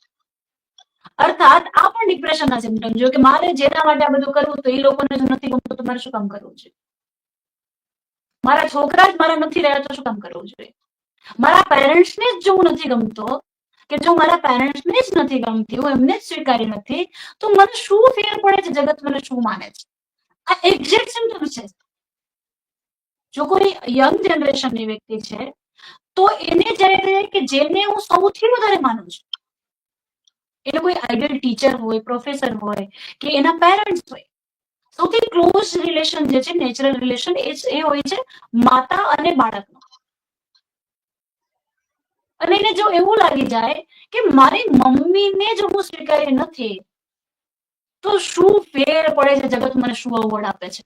અર્થાત આ પણ ડિપ્રેશનના સિમ્પટમ જો કે મારે જેના માટે આ બધું કરવું તો એ લોકોને જો નથી ગમતું તો મારે શું કામ કરવું છે? મારા છોકરા જ મારા નથી રહ્યા તો શું કામ કરવું જોઈએ? મારા પેરેન્ટ્સને જ જો હું નથી ગમતો, કે જો મારા પેરેન્ટ્સને જ નથી ગમતી, હું એમને જ સ્વીકારી નથી, તો મને શું ફેર પડે છે? જગત મને શું માને છે? આ એક્ઝેક્ટ સિમ્પટમ છે. જો કોઈ યંગ જનરેશનની વ્યક્તિ છે તો એને જ્યારે કે જેને હું સૌથી વધારે માનું છું, એને કોઈ આઈડિયલ ટીચર હોય, પ્રોફેસર હોય કે એના પેરેન્ટ્સ હોય, સૌથી ક્લોઝ રિલેશન જે છે, નેચરલ રિલેશન, એ હોય છે માતા અને બાળકનો. અને એને જો એવું લાગી જાય કે મારી મમ્મીને જ હું સ્વીકારી નથી તો શું ફેર પડે છે? જગત મને શું અવોર્ડ આપે છે?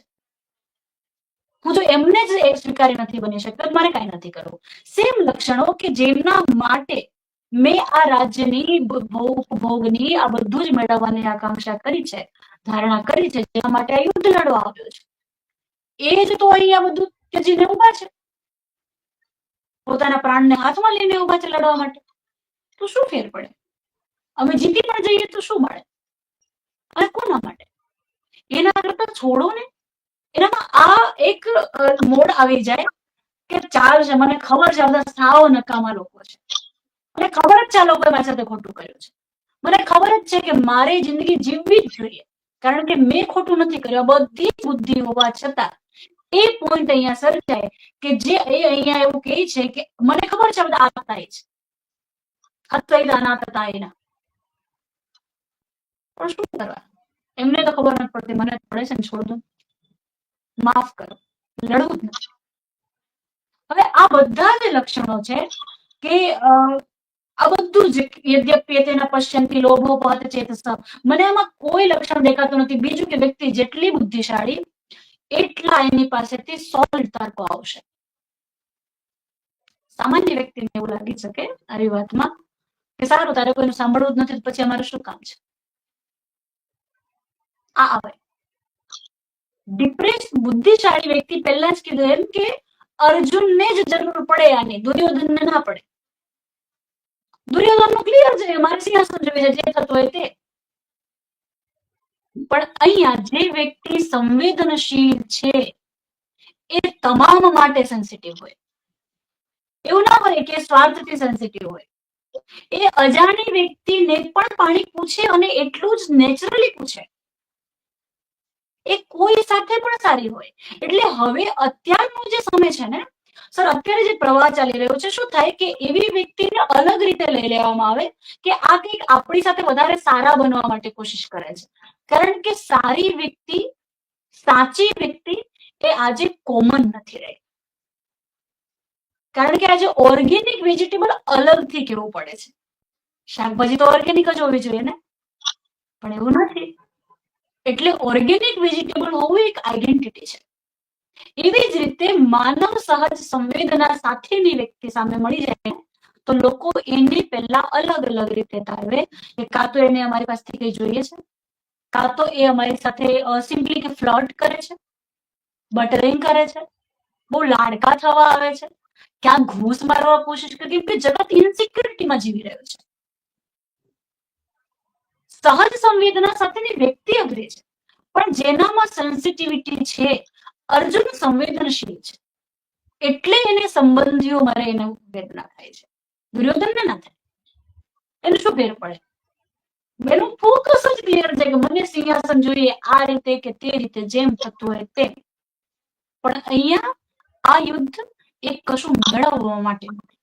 હું જો એમને જ સ્વીકારી નથી બની શકતો, મારે કાંઈ નથી કરવું. સેમ લક્ષણો કે જેમના માટે મેં આ રાજ્યની ભોગની આ બધું જ મેળવવાની આકાંક્ષા કરી છે, ધારણા કરી છે, જેના માટે આ યુદ્ધ લડવા આવ્યો છે, એ જ તો અહીંયા બધું ત્યજીને ઉભા છે, પોતાના પ્રાણને હાથમાં લઈને ઉભા છે લડવા માટે. તો શું ફેર પડે? અમે જીતી પણ જઈએ તો શું મળે? અને કોના માટે? એના કરતા છોડો ને. એનામાં આ એક મોડ આવી જાય કે ચાલશે, મને ખબર છે આ બધા સાવ નકામા લોકો છે, મને ખબર જ છે આ લોકોએ મારી સાથે ખોટું કર્યું છે, મને ખબર જ છે કે મારે જિંદગી જીવવી જ જોઈએ, કારણ કે મેં ખોટું નથી કર્યું. બધી બુદ્ધિ હોવા છતાં એ પોઈન્ટ અહીંયા સર્જાય કે જે અહીંયા એવું કહે છે કે મને ખબર છે બધા આતાય છે, અત્વૈત અનાતતાયના, પણ શું કરવા? એમને તો ખબર નથી પડતી, મને પડે છે ને, છોડ દો, માફ કરો, લડવું જ નથી. હવે આ બધા જ લક્ષણો છે કે આ બધું જ યદ્યપ્ય તેના પશ્યંતી લોભો પહત ચેતસ, મને આમાં કોઈ લક્ષણ દેખાતું નથી. બીજું કે વ્યક્તિ જેટલી બુદ્ધિશાળી એટલા એની પાસેથી સોલ્વ તર્કો આવશે. સામાન્ય વ્યક્તિને એવું લાગી શકે આવી વાતમાં કે સારું, તારે કોઈનું સાંભળવું જ નથી, પછી અમારે શું કામ છે? આ આવે ડિપ્રેસ બુદ્ધિશાળી વ્યક્તિ પહેલા જ કીધું એમ કે અર્જુનને જ જરૂર પડે આની, દુર્યોધનને ના પડે. દુર્યોધનનું ક્લિયર છે કે મારે સિંહાસન જોઈએ છે, જે થતું હોય તે. પણ અહીંયા જે વ્યક્તિ સંવેદનશીલ છે એ તમામ માટે સેન્સિટિવ હોય. એવું ના હોય કે સ્વાર્થથી સેન્સિટિવ હોય. એ અજાણી વ્યક્તિને પણ પાણી પૂછે અને એટલું જ નેચરલી પૂછે. એ કોઈ સાથે પણ સારી હોય. એટલે હવે અત્યારનો જે સમય છે ને સર, અત્યારે જે પ્રવાહ ચાલી રહ્યો છે, શું થાય કે એવી વ્યક્તિને અલગ રીતે લઈ લેવામાં આવે કે આ કંઈક આપણી સાથે વધારે સારા બનવા માટે કોશિશ કરે છે. કારણ કે સારી વ્યક્તિ, સાચી વ્યક્તિ એ આજે કોમન નથી રહી. કારણ કે આજે ઓર્ગેનિક વેજીટેબલ અલગથી કેવું પડે છે. શાકભાજી તો ઓર્ગેનિક જ હોવી જોઈએ ને, પણ એવું નથી. એટલે ઓર્ગેનિક વેજીટેબલ હોવું એક આઈડેન્ટિટી છે. એવી જ રીતે માનવ સહજ સંવેદના સાથેની વ્યક્તિ સામે મળી જાય તો લોકો એને પહેલા અલગ અલગ રીતે તારવે કે કાં તો એને અમારી પાસેથી કઈ જોઈએ છે, કાં તો એ અમારી સાથે સિમ્પલી કે ફ્લર્ટ કરે છે, બટરિંગ કરે છે, બહુ લાડકા થવા આવે છે, ક્યાં ઘૂસ મારવા કોશિશ કરે, કેમ કે જગત ઇનસિક્યોરિટીમાં જીવી રહ્યો છે. સહજ સંવેદના સાથેની વ્યક્તિ અઘરી છે, પણ જેનામાં સેન્સિટિવિટી છે, અર્જુન સંવેદનશીલ છે, એટલે એને સંબંધીઓ મારે એને વેદના થાય છે. દુર્યોધનને ના થાય. એને શું ફેર પડે? એનું ફોકસ જ ક્લિયર છે કે મને સિંહાસન જોઈએ, આ રીતે કે તે રીતે, જેમ થતું હોય તેમ. પણ અહીંયા આ યુદ્ધ એક કશું મેળવવા માટે નથી.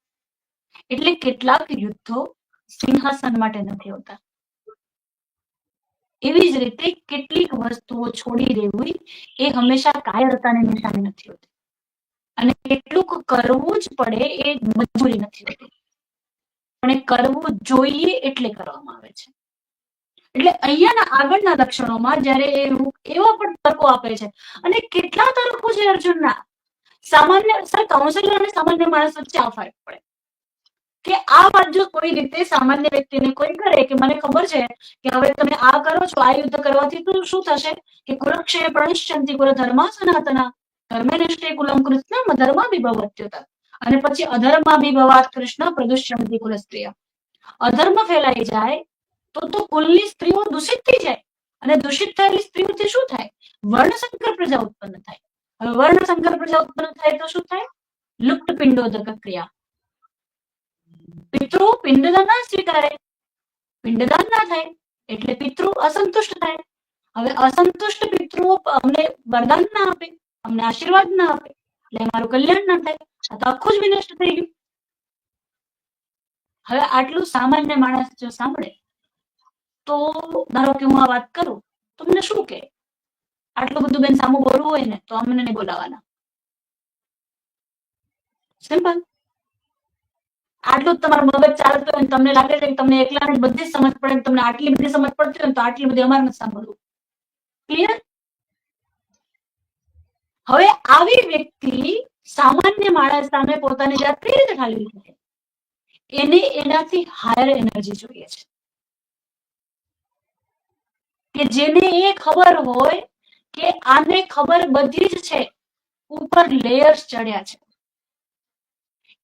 એટલે કેટલાક યુદ્ધો સિંહાસન માટે નથી હોતા. એવી જ રીતે કેટલીક વસ્તુઓ છોડી દેવી એ હંમેશા કાયરતાની નિશાની નથી હોતી. અને કેટલુંક કરવું જ પડે એ મજબૂરી નથી હોતી. પણ એ કરવું જોઈએ એટલે કરવામાં આવે છે. એટલે અહીંયાના આગળના લક્ષણોમાં જયારે એવા પણ તર્કો આપે છે, અને કેટલા તર્કો છે અર્જુનના. સામાન્ય સર, કાઉન્સિલર અને સામાન્ય માણસ વચ્ચે આ ફરક પડે કે આ વાત જો કોઈ રીતે સામાન્ય વ્યક્તિને કોઈ કરે કે મને ખબર છે કે હવે તમે આ કરો છો, આ યુદ્ધ કરવાથી તો શું થશે કે કુરુક્ષે પ્રણશ્યંતિ કુલ ધર્મા સનાતના ધર્મેનિષ્ઠે કુલમ કૃષ્ણમ અધર્માભિભવત્યુત. અને પછી અધર્માભિભવાત કૃષ્ણ પ્રદુષ્યંતિ કુલ સ્ત્રીય. અધર્મ ફેલાઈ જાય તો કુલની સ્ત્રીઓ દૂષિત થઈ જાય, અને દૂષિત થયેલી સ્ત્રીઓથી શું થાય? વર્ણસંકર પ્રજા ઉત્પન્ન થાય. હવે વર્ણસંકર પ્રજા ઉત્પન્ન થાય તો શું થાય? લુપ્ત પિંડોદક ક્રિયા. પિતૃ પિંડદાન ના સ્વીકારે, પિંડદાન ના થાય એટલે પિતૃ અસંતુષ્ટ થાય. હવે અસંતુષ્ટ પિતૃઓ અમને વરદાન ના આપે, અમને આશીર્વાદ ના આપે, એટલે અમારું કલ્યાણ ના થાય. આ તો આખું જ વિનષ્ટ થઈ ગયું. હવે આટલું સામાન્ય માણસ જો સાંભળે તો ધારો કે હું આ વાત કરું તો મને શું કે આટલું બધું બેન સામું બોલવું હોય ને તો અમને નહીં બોલાવાના. સિમ્પલ. આટલું જ તમારું મગજ ચાલતું હોય, તમને લાગે છે કે તમને એકલાને બધી સમજ પડે, તમને આટલી બધી સમજ પડતી હોય તો આટલી બધી અમારે નથી સાંભળવું. ક્લિયર? હવે આવી વ્યક્તિ સામાન્ય માણસ સામે પોતાની જાત કઈ રીતે ઠાલવી શકે? એને એનાથી હાયર એનર્જી જોઈએ છે, કે જેને એ ખબર હોય કે આને ખબર બધી જ છે, ઉપર લેયર્સ ચડ્યા છે,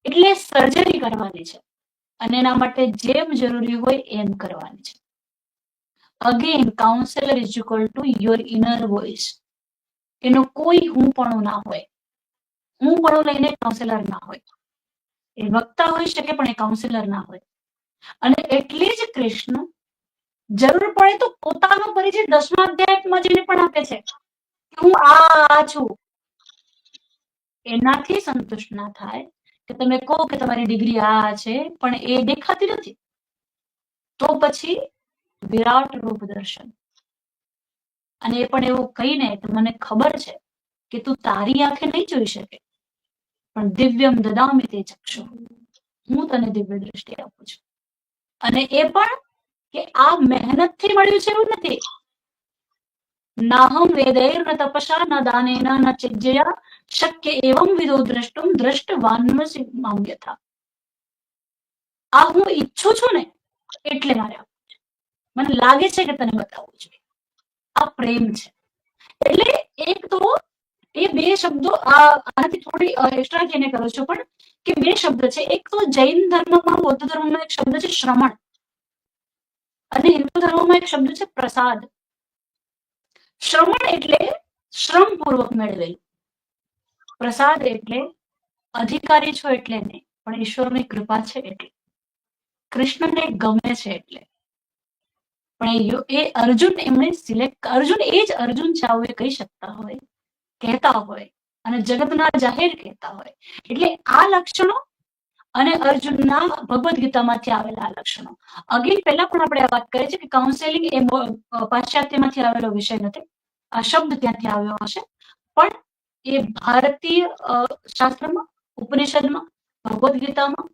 એટલે સર્જરી કરવાની છે, અને એના માટે જેમ જરૂરી હોય એમ કરવાની છે. Again counsellor is equal to your inner voice. એનો કોઈ હું પણ ના હોય. હું પણ લઈને કાઉન્સેલર ના હોય. એ વક્તા હોઈ શકે પણ એ કાઉન્સેલર ના હોય. અને એટલે જ કૃષ્ણ જરૂર પડે તો પોતાનો પરિચય 10મા અધ્યાયમાં જઈને પણ આપે છે કે હું આ છું. એનાથી સંતુષ્ટ ના થાય કે તમે કહો કે તમારી ડિગ્રી આ છે પણ એ દેખાતી નથી, તો પછી વિરાટ રૂપ દર્શન. અને એ પણ એવું કહીને કે મને ખબર છે કે તું તારી આંખે નહીં જોઈ શકે, પણ દિવ્યમ દદામિ તે ચક્ષુ, હું તને દિવ્ય દ્રષ્ટિ આપું છું. અને એ પણ કે આ મહેનતથી મળ્યું છે એવું નથી. નાહમ વેદૈર ન તપસા ન દાનેન ન ચિજ્જયા શક્ય એવમ વિદો દ્રષ્ટુમ દ્રષ્ટવાન્મસી મામ યથા. આ હું ઈચ્છું છું ને એટલે મારે આપવું છે. મને લાગે છે કે તને બતાવવું જોઈએ. આ પ્રેમ છે. એટલે એક તો એ બે શબ્દો આનાથી થોડી એક્સ્ટ્રા કહીને કરું છું, પણ કે બે શબ્દ છે. એક તો જૈન ધર્મમાં, બૌદ્ધ ધર્મમાં એક શબ્દ છે શ્રમણ, અને હિન્દુ ધર્મમાં એક શબ્દ છે પ્રસાદ. શ્રમણ એટલે શ્રમ પૂર્વક મેળવેલું, પ્રસાદ એટલે અધિકારી છો એટલે નહીં, પણ ઈશ્વરની કૃપા છે એટલે, કૃષ્ણને ગમે છે એટલે. પણ એ અર્જુન એમણે સિલેક્ટ, અર્જુન એ જ અર્જુન છે આવું એ કહી શકતા હોય, કહેતા હોય, અને જગતના જાહેર કહેતા હોય. એટલે આ લક્ષણો અને અર્જુનના ભગવદ્ ગીતામાંથી આવેલા આ લક્ષણો. અગેન પહેલા પણ આપણે વાત કરી છે કે કાઉન્સેલિંગ એ પાશ્ચાત્યમાંથી આવેલો વિષય નથી, આ શબ્દ ત્યાંથી આવ્યો હશે, પણ એ ભારતીય શાસ્ત્રમાં, ઉપનિષદમાં, ભગવદ્ ગીતામાં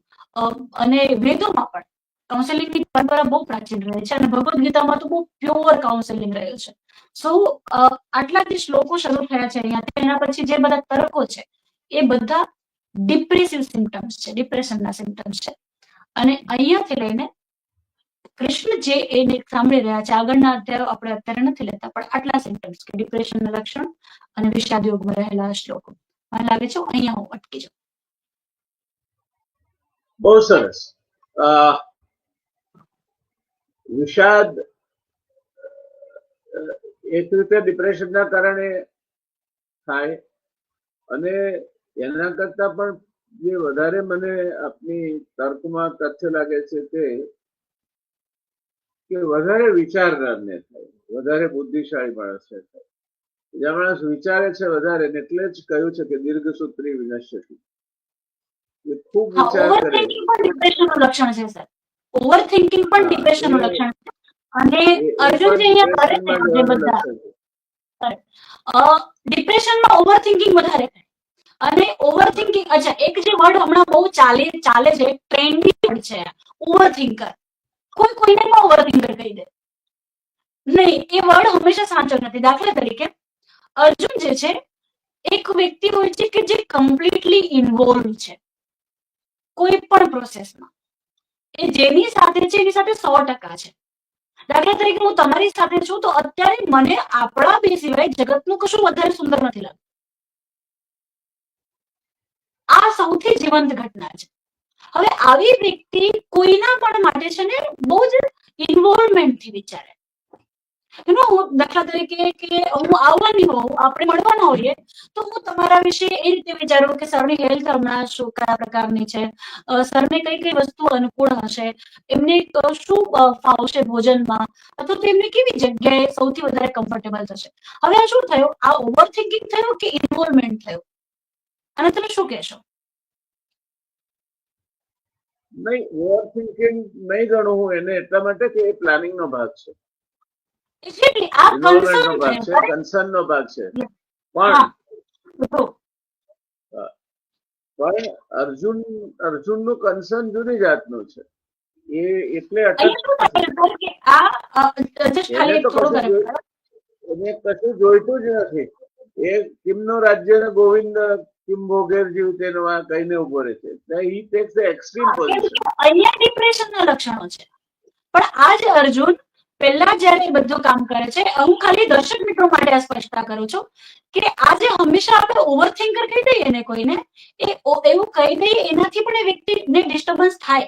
અને વેદોમાં પણ કાઉન્સેલિંગની પરંપરા બહુ પ્રાચીન રહે છે, અને ભગવદ્ ગીતામાં તો બહુ પ્યોર કાઉન્સેલિંગ રહ્યું છે. સો આટલા જે શ્લોકો શરૂ થયા છે અહીંયાથી, એના પછી જે બધા તર્કો છે એ બધા ડિપ્રેસિવ સિમ્ટમ્સ છે, ડિપ્રેશનના સિમ્ટમ્સ છે. અને અહીંયાથી લઈને કૃષ્ણ જે એને સાંભળી રહ્યા છે, આગળના અધ્યાયો આપણે અત્યારે નથી લેતા, પણ આટલા સિમ્ટમ્સ કે ડિપ્રેશનના લક્ષણ અને વિષાદ યોગમાં રહેલા શ્લોકો, મને લાગે છે અહીંયા હું અટકી જાઉં. બહુ સરસ. વિષાદ એક રીતે ડિપ્રેશનના કારણે થાય, અને એના કરતા પણ જે વધારે મને આપની તર્કમાં તથ્ય લાગે છે તે કે વધારે વિચારનારને થાય, વધારે બુદ્ધિશાળી માણસને થાય. જે માણસ વિચારે છે વધારે, એટલે જ કહ્યું છે કે દીર્ઘસૂત્રી વિનશ્યતિ, એ ખૂબ વિચાર કરે. ઓવરથિંકિંગ પણ ડિપ્રેશનનું લક્ષણ છે સર, ઓવરથિંકિંગ પણ ડિપ્રેશનનું લક્ષણ છે. અને અર્જુન જે અહીંયા કરે છે જે બધા ડિપ્રેશનમાં ઓવરથિંકિંગ વધારે થાય. અને ઓવરથિંકિંગ, અચ્છા એક જે વર્ડ હમણાં બહુ ચાલે છે, ટ્રેન્ડી વર્ડ છે ઓવરથિંકર. કોઈને પણ ઓવરથિંકર કહી દે, નહીં, એ વર્ડ હંમેશા સાચો નથી. દાખલા તરીકે અર્જુન જે છે એક વ્યક્તિ હોય છે કે જે કમ્પ્લીટલી ઇન્વોલ્વ છે કોઈ પણ પ્રોસેસમાં, એ જેની સાથે છે એની સાથે 100% છે. દાખલા તરીકે હું તમારી સાથે છું તો અત્યારે મને આપણા બે સિવાય જગતનું કશું વધારે સુંદર નથી લાગતું. આ સૌથી જીવંત ઘટના છે. હવે આવી વ્યક્તિ કોઈના પણ માટે છે ને બહુ જ ઇન્વોલ્વમેન્ટથી વિચારે. દાખલા તરીકે કે હું આવવાની હોઉં, આપણે મળવાના હોઈએ, તો હું તમારા વિશે એ રીતે વિચારું કે સરની હેલ્થ હમણાં શું કયા પ્રકારની છે, સરને કઈ કઈ વસ્તુ અનુકૂળ હશે, એમને શું ફાવશે ભોજનમાં, અથવા તો એમને કેવી જગ્યાએ સૌથી વધારે કમ્ફર્ટેબલ થશે. હવે આ શું થયું, આ ઓવરથિંકિંગ થયું કે ઇન્વોલ્વમેન્ટ થયું, અને તમે શું કહેશો? નહીં, ઓવરથિંકિંગ નહીં ગણું હું એને, એટલા માટે કે એ પ્લાનિંગનો ભાગ છે, કન્સર્નનો ભાગ છે. પણ અર્જુનનું કન્સર્ન જુદી જાતનું છે. એ એટલે એને કશું જોઈતું જ નથી. એ કિમનો રાજ્ય ને ગોવિંદ કિમ ભોગેર જીવ તેનો કહીને ઉભો રહે છે. હી ટેક્સ ધ એક્સ્ટ્રીમ પોઝિશન. અહીંયા ડિપ્રેશનના લક્ષણો છે, પણ આ જ અર્જુન પહેલા જયારે બધું કામ કરે છે, હું ખાલી દર્શક મિત્રો માટે આ સ્પષ્ટતા કરું છું કે આજે હંમેશા આપણે ઓવરથિંકર કહી દઈએ ને કોઈને, એવું કહી દઈએ એનાથી પણ એ વ્યક્તિને ડિસ્ટર્બન્સ થાય.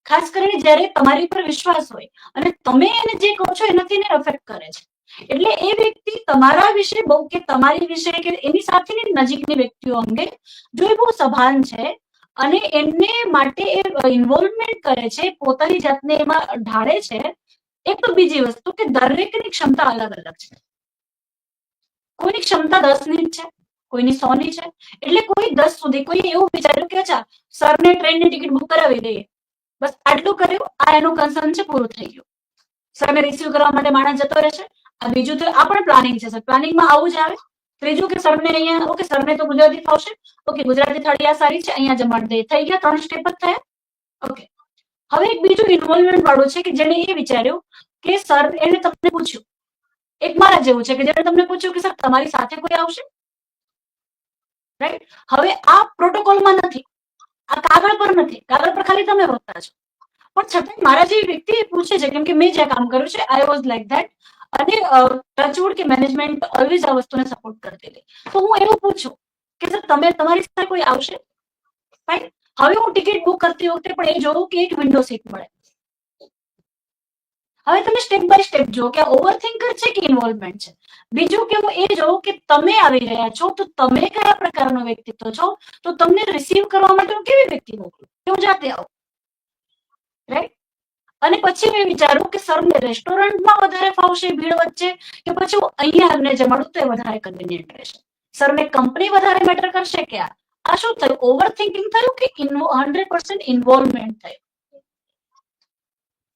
ખાસ કરીને જયારે તમારી પર વિશ્વાસ હોય અને તમે એને જે કહો છો એનાથી એને અફેક્ટ કરે છે. એટલે એ વ્યક્તિ તમારા વિશે બહુ કે તમારી વિશે કે એની સાથેની નજીકની વ્યક્તિઓ અંગે જો એ બહુ સભાન છે અને એમને માટે એ ઇન્વોલ્વમેન્ટ કરે છે, પોતાની જાતને એમાં ઢાળે છે. એક તો બીજી વસ્તુ કે દરેકની ક્ષમતા અલગ અલગ છે. કોઈની ક્ષમતા 10ની છે, કોઈની 100ની છે. એટલે કોઈ 10 સુધી, કોઈ એવું વિચાર્યું કે અચ્છા સરને ટ્રેનની ટિકિટ બુક કરાવી દઈએ, બસ આટલું કર્યું, આ એનું કન્સર્ન છે, પૂરું થઈ ગયું. સરને રિસીવ કરવા માટે માણસ જતો રહેશે. આ બીજું તો આ પણ પ્લાનિંગ છે સર, પ્લાનિંગમાં આવું જ આવે. ત્રીજું કે સરને અહીંયા, ઓકે સરને તો ગુજરાતી ફાવશે, ઓકે ગુજરાતી થાળી આ સારી છે, અહીંયા જમાડ દે, થઈ ગયા, 3 સ્ટેપ જ થયા. ઓકે, હવે એક બીજું ઇન્વોલ્વમેન્ટ વાળું છે કે જેને એ વિચાર્યું કે સર, એને તમને પૂછ્યું, એક મારા જેવું છે કે જેને તમને પૂછ્યું કે સર તમારી સાથે કોઈ આવશે, રાઈટ? હવે આ પ્રોટોકોલમાં નથી, આ કાગળ પર નથી, કાગળ પર ખાલી તમે હોતા છો, પણ છતાં મારા જે વ્યક્તિ પૂછે છે, કેમ કે મેં જ્યાં કામ કર્યું છે, આઈ વોઝ લાઈક ધેટ. અને ટચવુડ કે મેનેજમેન્ટ ઓલવેઝ આ વસ્તુને સપોર્ટ કરતી હતી. તો હું એવું પૂછું કે સર તમે તમારી સાથે કોઈ આવશે, ફાઇન. હવે હું ટિકિટ બુક કરતી વખતે પણ એ જોઉં કે એક વિન્ડો સીટ મળે. હવે તમે સ્ટેપ બાય સ્ટેપ જો કે ઓવર થિંકર છે કે ઇન્વોલ્વમેન્ટ છે. બીજું કે હું એ જોઉં કે તમે આવી રહ્યા છો તો તમે કયા પ્રકારનો વ્યક્તિત્વ છો, તો તમને રિસીવ કરવા માટે હું કેવી વ્યક્તિ મોકલું કે હું જાતે આવું, રાઈટ. અને પછી મેં વિચાર્યું કે સરને રેસ્ટોરન્ટમાં વધારે ફાવશે ભીડ વચ્ચે, કે પછી હું અહીંયા એમને જમાડું તો એ વધારે કન્વિનિયન્ટ રહેશે. સરને કંપની વધારે મેટર કરશે કે આ શું થયું, ઓવર થિંકિંગ થયું કે 100% ઇન્વોલ્વમેન્ટ થયું.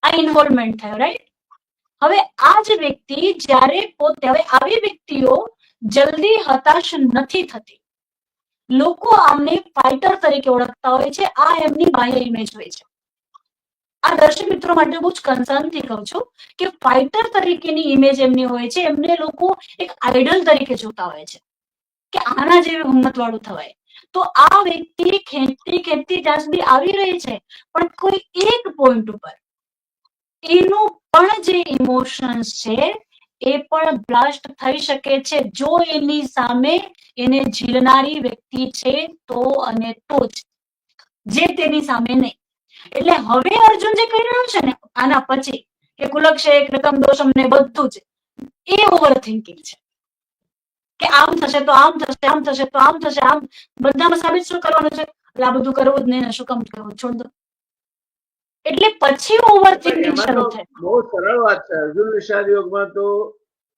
આ ઇન્વોલ્વમેન્ટ થયો, રાઈટ. હવે આ જ વ્યક્તિ જ્યારે પોતે, હવે આવી વ્યક્તિઓ જલ્દી હતાશ નથી થતી. લોકો આમને ફાઇટર તરીકે ઓળખતા હોય છે. આ એમની બાહ્ય ઇમેજ હોય છે. આ દર્શક મિત્રો માટે બહુ જ કન્સર્નથી કહું છું કે ફાઇટર તરીકેની ઇમેજ એમની હોય છે. એમને લોકો એક આઇડલ તરીકે જોતા હોય છે કે આના જેવી હિંમત વાળું થવાય. તો આ વ્યક્તિ ખેંચતી જ્યાં સુધી આવી રહી છે, પણ કોઈ એક પોઈન્ટ ઉપર એનું પણ જે ઇમોશન્સ છે એ પણ બ્લાસ્ટ થઈ શકે છે જો એની સામે એને ઝીલનારી વ્યક્તિ છે તો, અને તો જ, જે તેની સામે નહીં. એટલે હવે અર્જુન જે કહી રહ્યો છે ને આના પછી કે કુલક્ષેપ, રકમ ને બધું જ એ ઓવર થિંકિંગ છે કે આમ થશે તો આમ થશે, આમ થશે તો આમ થશે, આમ બધામાં સાબિત શું કરવાનું છે, એટલે આ બધું કરવું જ નહીં ને શું કામ કરવું, છોડ દો. એટલે પછી ઓવર થિંકિંગ એમાં તો શરૂ થાય. બહુ સરળ વાત છે. અર્જુન વિષાદ યોગમાં તો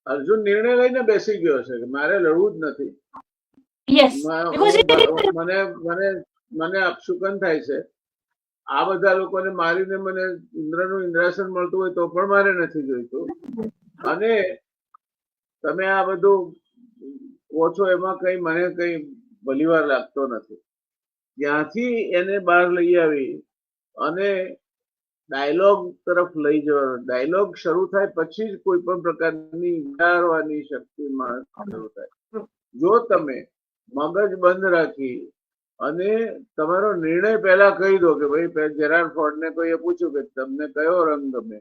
અર્જુન નિર્ણય લઈને બેસી ગયો છે કે મારે લડવું જ નથી. યસ, બીકોઝ મને મને મને અપશુકન થાય છે. આ બધા લોકોને મારીને મને ઇન્દ્રનું ઇન્દ્રાસન મળતું હોય તો પણ મારે નથી જોઈતું. અને તમે આ બધું કહો છો એમાં કઈ મને કઈ ભલીવાર લાગતો નથી. જ્યાંથી એને બહાર લઈ આવી અને ડાયલોગ તરફ લઈ જવાનો, ડાયલોગ શરૂ થાય પછી જ કોઈ પણ પ્રકારની વિચારવાની શક્તિ માણસ શરૂ થાય. જો તમે મગજ બંધ રાખી અને તમારો નિર્ણય પહેલા કહી દો કે ભાઈ, જેરાર્ડ ફોર્ડને કોઈએ પૂછ્યું કે તમને કયો રંગ ગમે,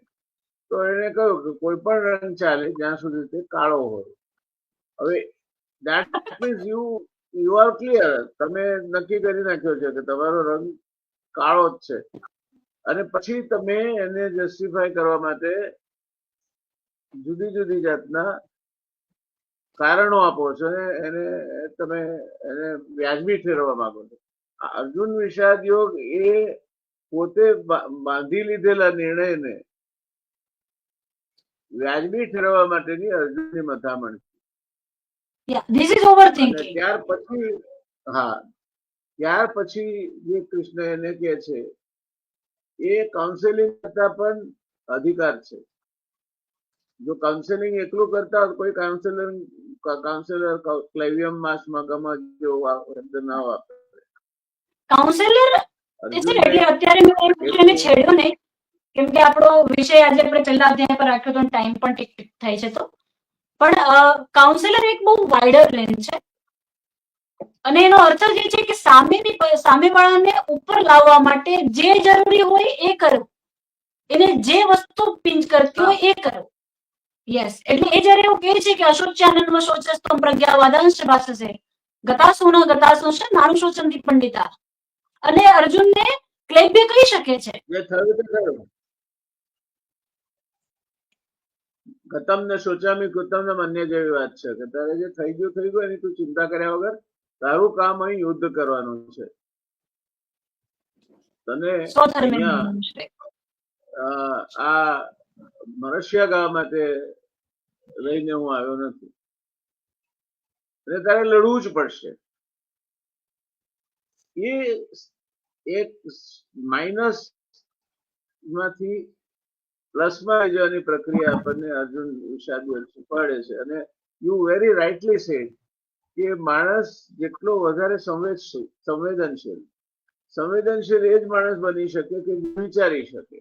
તો એને કહ્યું કે કોઈ પણ રંગ ચાલે જ્યાં સુધી તે કાળો હોય. હવે that means you are clear. તમે નક્કી કરી નાખ્યો છે કે તમારો રંગ કાળો જ છે. અને પછી તમે એને જસ્ટિફાય કરવા માટે જુદી જુદી જાતના કારણો આપો છો અને એને તમે એને વ્યાજબી ઠેરવવા માંગો છો. અર્જુન વિષાદ યોગ એ પોતે બાંધી લીધેલા નિર્ણયને વ્યાજબી ઠેરવવા માટેની અર્જુનની મથામણ છે. ત્યાર પછી ત્યાર પછી જે કૃષ્ણ એને કે છે એ કાઉન્સેલિંગ કરતા પણ અધિકાર છે. જો કાઉન્સેલિંગ એકલું કરતા કોઈ કાઉન્સેલર ક્લેવિયમ માસ મગમાં જેવો શબ્દ ના વાપરે. કાઉન્સેલર એટલે અત્યારે મેં છેડ્યો નહીં કેમ કે આપણો વિષય આજે આપણે છેલ્લા અધ્યાય પર રાખ્યો તો ટાઈમ પણ ટીક થાય છે. તો પણ કાઉન્સેલર એક બહુ વાઇડર લેન છે અને એનો અર્થ જ એ છે કે સામેવાળાને ઉપર લાવવા માટે જે જરૂરી હોય એ કરવું, એને જે વસ્તુ પિંચ કરતી હોય એ કરવું. યસ, એટલે એ જયારે એવું કહે છે કે અશોચ્યાનનમાં શોચસ્તમ પ્રજ્ઞાવાદાંશ ભાષસે ગતાસુનો ગતાસુંશ નાનું શોચંતી પંડિતા. અને અર્જુનને ક્લેબ્ય કહી શકે છે ગતમ ને શોચામી કૃતમ ને મન્ય જેવી વાત છે કે તારે જે થઈ ગયું એની તું ચિંતા કર્યા વગર તારું કામ અહીં યુદ્ધ કરવાનું છે. તને આ મનુષ્ય ગા માટે લઈને હું આવ્યો નથી અને તારે લડવું જ પડશે. એ એક માઇનસ માંથી પ્લસમાં જવાની પ્રક્રિયા આપણને અર્જુન વિષાદ શીખવાડે છે. અને યુ વેરી રાઇટલી સેડ કે માણસ જેટલો વધારે સંવેદનશીલ એ જ માણસ બની શકે કે વિચારી શકે.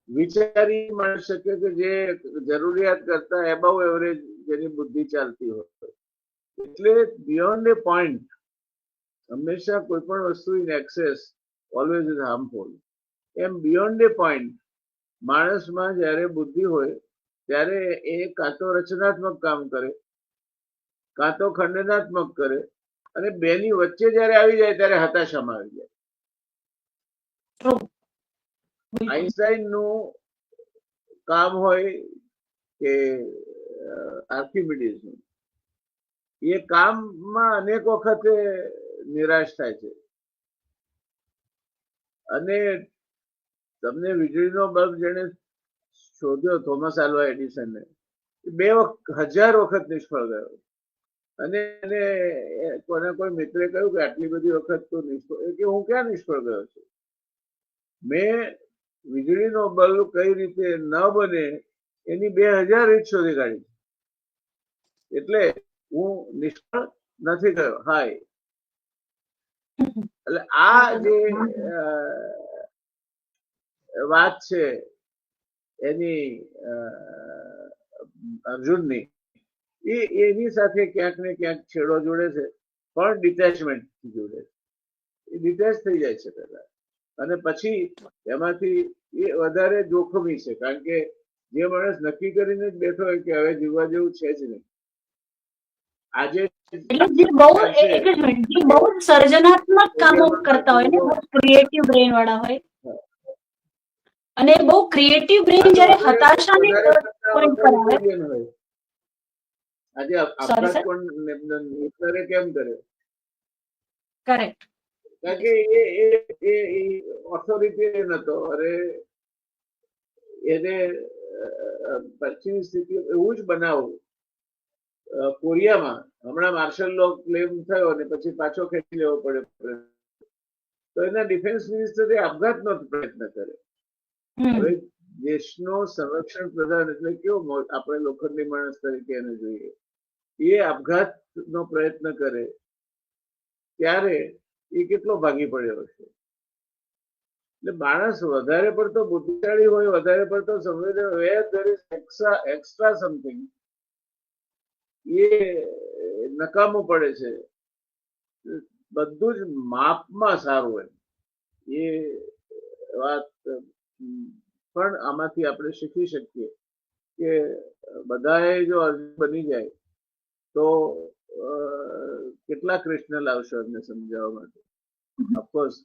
વિચારી માણી શકે કે જે જરૂરિયાત કરતા એબાઉ એવરેજ જેની બુદ્ધિ ચાલતી હોય. એટલે બિયોન્ડ એ પોઈન્ટ હંમેશા કોઈ પણ વસ્તુ in excess always is harmful. એમ બિયોન્ડ એ પોઈન્ટ માણસમાં જયારે બુદ્ધિ હોય ત્યારે એ કાં તો રચનાત્મક કામ કરે, કાં તો ખંડનાત્મક કરે, અને બેની વચ્ચે જયારે આવી જાય ત્યારે હતાશામાં આવી જાય. ટ્રુ, બિલકુલ. આઈન્સ્ટાઈન નું કામ હોય કે આર્કિમિડીઝ નું, એ કામમાં અનેક વખતે નિરાશ થાય છે. અને તમને વીજળીનો બલ્બ જેને શોધ્યો થોમસ આલ્વા એડિસને, 1000 વખત નિષ્ફળ ગયો. અને એને કોના કોઈ મિત્રે કહ્યું કે આટલી બધી વખત તો નિષ્ફળ, કે હું ક્યાં નિષ્ફળ ગયો છું, મેં વીજળીનો બલ્બ કઈ રીતે ન બને એની 2000 રીત શોધી કાઢી, એટલે હું નિષ્ફળ નથી ગયો. હાય, એટલે આ જે વાત છે એની અર્જુનની, એની સાથે ક્યાંક ને ક્યાંક છેડો જોડે છે, પણ ડિટેચમેન્ટ જોડે છે. એ ડિટેચ થઈ જાય છે પેલા, અને પછી એમાંથી એ વધારે જોખમી છે, કારણ કે જે માણસ નક્કી કરીને જ બેઠો હોય કે હવે જીવવા જેવું છે જ નહીં, આજે એટલે જે બહુ સર્જનાત્મક કામો કરતા હોય ને, બહુ ક્રિએટિવ બ્રેન વાળા હોય, અને બહુ ક્રિએટિવ બ્રેન જયારે હતાશાને પોઈન્ટ પર આવે. આજે આપઘાત પણ હિટલરે કેમ કર્યો? કરેક્ટ. કારણ કે એ ઓથોરિટેરિયન હતો. અરે એને પશ્ચિમી સ્થિતિ એવું જ બનાવવું. કોરિયામાં હમણાં માર્શલ લો ક્લેમ થયો અને પછી પાછો ખેંચી લેવો પડ્યો, તો એના ડિફેન્સ મિનિસ્ટરે આપઘાતનો પ્રયત્ન કર્યો. હવે દેશનો સંરક્ષણ પ્રધાન એટલે કેવો આપણે લોખંડી માણસ તરીકે એને જોઈએ, એ આપઘાતનો પ્રયત્ન કરે ત્યારે એ કેટલો ભાગી પડ્યો હશે. એટલે માણસ વધારે પડતો બુદ્ધિશાળી હોય, વધારે પડતો સંવેદન એક્સ્ટ્રા સમથિંગ, એ નકામું પડે છે. બધું જ માપમાં સારું હોય, એ વાત પણ આમાંથી આપણે શીખી શકીએ કે બધાએ જો અર્જુન બની જાય તો કેટલા કૃષ્ણ લાવશો એમને સમજાવવા માટે. ઓફકોર્સ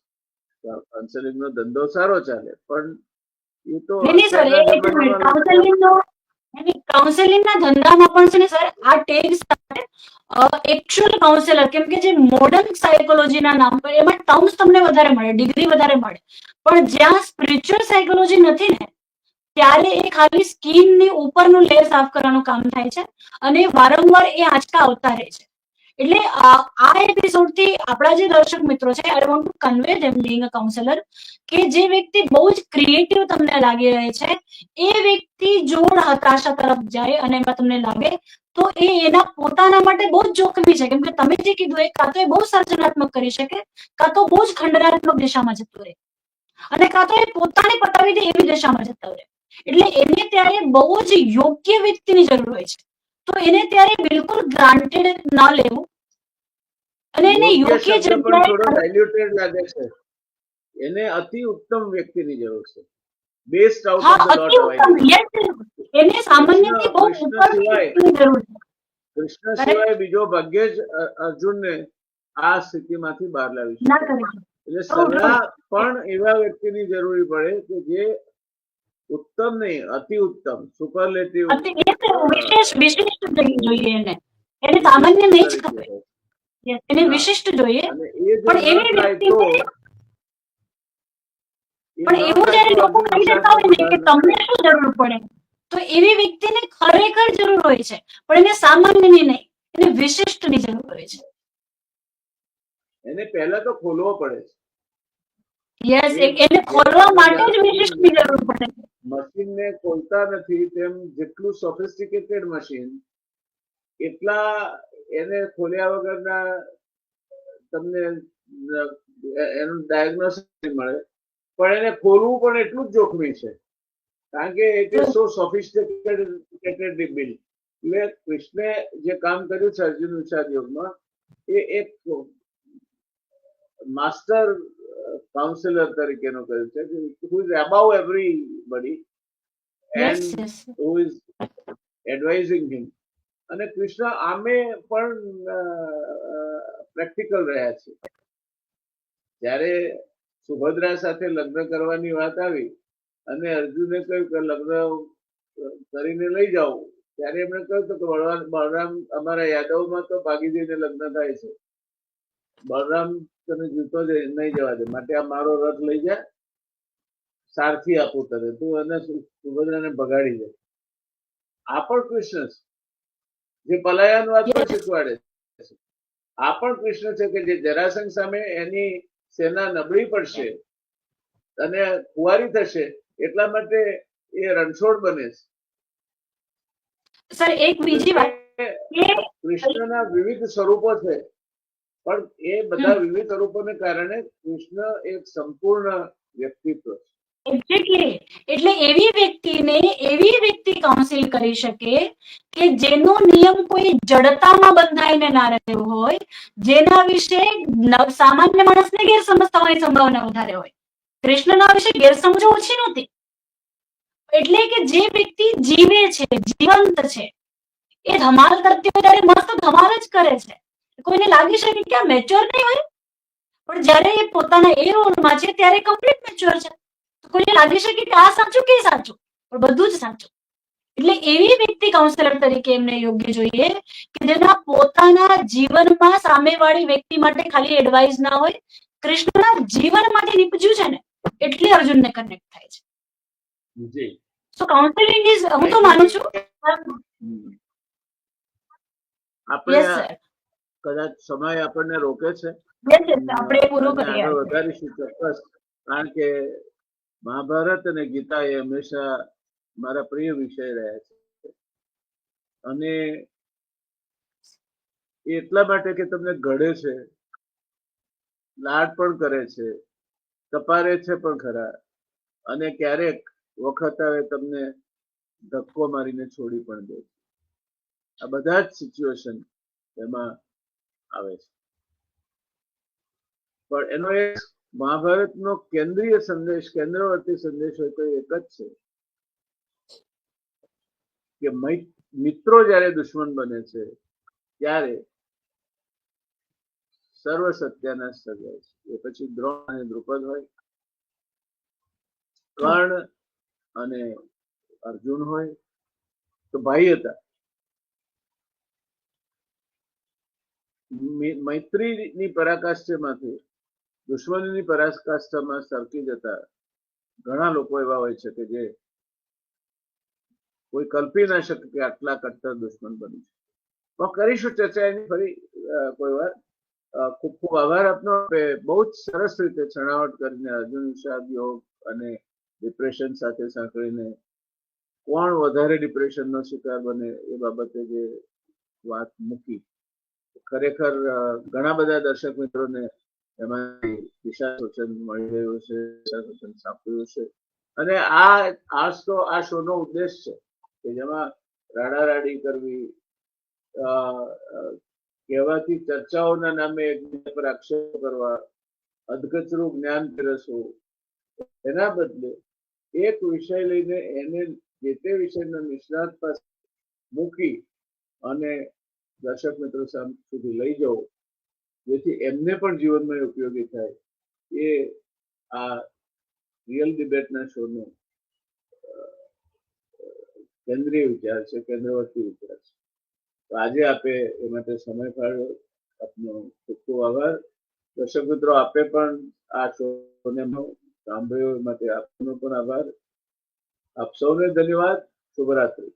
કાઉન્સેલિંગ નો ધંધો સારો ચાલે, પણ એ તો કાઉન્સેલિંગ ના ધંધામાં પણ છે ને સર, આ ટેગ સાથે એકચ્યુઅલ કાઉન્સેલર, કેમ કે જે મોડર્ન સાયકોલોજી ના નામ પર એમાં ટર્મ્સ તમને વધારે મળે, ડિગ્રી વધારે મળે, પણ જ્યાં સ્પિરિચ્યુઅલ સાયકોલોજી નથી ને, ત્યારે એ ખાલી સ્કીન ની ઉપરનું લેયર સાફ કરવાનું કામ થાય છે, અને વારંવાર એ આંચકા આવતા રહે છે. એટલે આ એપિસોડ થી આપણા જે દર્શક મિત્રો છે, I want to convey them being a counsellor, કે જે વ્યક્તિ બહુ જ ક્રિએટિવ તમને લાગી રહે છે, એ વ્યક્તિ જો હતાશા તરફ જાય અને એમાં તમને લાગે તો એ એના પોતાના માટે બહુ જ જોખમી છે. કેમ કે તમે જે કીધું એ કાં તો એ બહુ સર્જનાત્મક કરી શકે, કાં તો બહુ જ ખંડનાત્મક દિશામાં જતું રહે, અને કાં તો એ પોતાને પતાવી દે એવી દિશામાં જતા રહે. એટલે એને ત્યારે બહુ જ યોગ્ય વ્યક્તિની જરૂર હોય છે. તો એને ત્યારે બિલકુલ ગ્રાન્ટેડ ના લેવું, અને એને યોગ્ય ડાયલ્યુટેડ લાગે છે. એને અતિ ઉત્તમ વ્યક્તિની જરૂર છે. Best out of the lot available. એને સામાન્યથી બહુ ઉપર વ્યક્તિની જરૂર છે. કૃષ્ણ સિવાય બીજો ભાગ્ય જ અર્જુનને આ સ્થિતિમાંથી બહાર લાવી શકે. એટલે સલાહ પણ એવા વ્યક્તિની જરૂરી પડે કે જે ઉત્તમ નહીં, અતિ ઉત્તમ, સુપરલેટિવ, વિશિષ્ટ જોઈએ. એને સામાન્ય નહીં જ ખબર, એને વિશિષ્ટ જોઈએ. પણ એવી વ્યક્તિને, પણ એવું જયારે લોકો કહી દેતા હોય ને કે તમને શું જરૂર પડે, તો એવી વ્યક્તિને ખરેખર જરૂર હોય છે, પણ એને સામાન્યની નહીં, એને વિશિષ્ટની જરૂર હોય છે. એને પહેલા તો ખોલવો પડે છે. યસ, એને ખોલવા માટે જ વિશિષ્ટની જરૂર પડે છે. મશીનને ખોલતા નથી તેમ જેટલું સોફિસ્ટિકેટેડ મશીન, એટલા એને ખોલ્યા વગરના તમને એનું ડાયગ્નોસિસ મળે, પણ એને ખોલવું પણ એટલું જ જોખમી છે, કારણ કે it is so sophisticated build. એટલે કૃષ્ણે જે કામ કર્યું છે અર્જુન વિષાદ યોગમાં, એ એક માસ્ટર કાઉન્સિલર તરીકેનું કર્યું છે, who is about everybody, yes and yes who is advising him. અને કૃષ્ણ આમે પણ પ્રેક્ટિકલ રહ્યા છે. જ્યારે સુભદ્રા સાથે લગ્ન કરવાની વાત આવી અને અર્જુને કહ્યું કે લગ્ન કરીને લઈ જાઓ, ત્યારે એમણે કહ્યું કે બળરામ અમારા યાદવમાં તો ભાગી જઈને લગ્ન થાય છે, બળરામ તને જીવતો જ નહીં જવા દે, માટે આ મારો રથ લઈ જા, સારથી આપું તને, તું અને સુભદ્રાને ભગાડી દે. આ પણ કૃષ્ણ છે જે પલાયનવાદ પણ શીખવાડે છે. આ પણ કૃષ્ણ છે કે જે જરાસંઘ સામે એની સેના નબળી પડશે અને કુંવારી થશે એટલા માટે એ રણછોડ બને છે. સર એક બીજી વાત કૃષ્ણના વિવિધ સ્વરૂપો છે, પણ એ બધા વિવિધ સ્વરૂપોને કારણે કૃષ્ણ એક સંપૂર્ણ વ્યક્તિત્વ છે. એક્ઝેક્ટલી, એટલે એવી વ્યક્તિ કાઉન્સિલ કરી શકે કે જેનો નિયમ કોઈ જડતામાં બંધાઈને ના રહ્યો હોય, જેના વિશે સામાન્ય માણસને ગેરસમજ થવાની સંભાવના વધારે હોય. કૃષ્ણના વિશે ગેરસમજો ઓછી નહોતી. એટલે કે જે વ્યક્તિ જીવે છે, જીવંત છે, એ ધમાલ કરતી હોય ત્યારે મસ્ત ધમાલ જ કરે છે. કોઈને લાગી શકે કે આ મેચ્યોર નહીં હોય, પણ જ્યારે એ પોતાના એ રોલમાં છે ત્યારે કમ્પ્લીટ મેચ્યોર છે. કોઈને લાગી શકે કે આ સાચું કે સાચું, પણ બધું જ સાચું. એટલે એવી વ્યક્તિ કાઉન્સેલર તરીકે એમને યોગ્ય જોઈએ કે જેના પોતાના જીવનમાં સામેવાળી વ્યક્તિ માટે ખાલી એડવાઇસ ના હોય, કૃષ્ણના જીવનમાંથી નીપજ્યું છે ને એટલે અર્જુનને કનેક્ટ થાય છે. જી, સો કાઉન્સેલિંગ ઇઝ, હું તો માનું છું. આપણે યસ સર, કદાચ સમય આપણને રોકે છે, યસ યસ, આપણે પૂરું અને કરીએ. આગળ વધારીશું ચોક્કસ, કારણ કે મહાભારત અને ગીતા એ હંમેશા મારા પ્રિય વિષય રહ્યા છે. અને એટલા માટે કે તમને ઘડે છે, લાડ પણ કરે છે, તપારે છે પણ ખરા, અને ક્યારેક વખત આવે તમને ધક્કો મારીને છોડી પણ દે છે. આ બધા જ સિચ્યુએશન એમાં આવે છે. પણ એનો એક મહાભારતનો કેન્દ્રીય સંદેશ, કેન્દ્રવર્તી સંદેશ હોય તો એક જ છે કે મિત્રો જ્યારે દુશ્મન બને છે ત્યારે સર્વ સત્યાનાશ સર્જાય છે. એ પછી દ્રોણ અને દ્રુપદ હોય, કર્ણ અને અર્જુન હોય, તો ભાઈ હતા. મૈત્રીની પરાકાષ્ઠામાંથી દુશ્મનીની પરાકાષ્ઠામાં સરકી જતા ઘણા લોકો એવા હોય છે કે જે કોઈ કલ્પી ના શકે કે આટલા કટ્ટર દુશ્મન બની છે. તો કરીશું ચર્ચા એની ફરી કોઈ વાર. ખૂબ ખૂબ આભાર આપનો. બહુ જ સરસ રીતે છણાવટ કરીને અર્જુન વિષાદ યોગ અને ડિપ્રેશન સાથે સાંકળીને કોણ વધારે ડિપ્રેશનનો શિકાર બને એ બાબતે જે વાત મૂકી, ખરેખર ઘણા બધા દર્શક મિત્રોને એમાં દિશા સૂચન મળી રહ્યું છે, દિશા સૂચન સાંપડ્યું છે. અને આ શોનો ઉદ્દેશ છે કે જેમાં રાડારાડી કરવી, કહેવાતી ચર્ચાઓના નામે એકબીજા પર આક્ષેપ કરવા, અધકચરું જ્ઞાન પીરસવું, એના બદલે એક વિષય લઈને એને જે તે વિષયના નિષ્ણાત પાસે મૂકી અને દર્શક મિત્રો સુધી લઈ જવું, જેથી એમને પણ જીવનમાં ઉપયોગી થાય, એ આ રિયલ ડિબેટના શોનો કેન્દ્રીય વિચાર છે, કેન્દ્રવર્તી વિચાર છે. તો આજે આપે એ માટે સમય ફાળવ્યો, આપનો ખૂબ ખૂબ આભાર. દર્શક મિત્રો, આપે પણ આ શોને સાંભળ્યો એ માટે આપનો પણ આભાર. આપ સૌને ધન્યવાદ. શુભરાત્રી.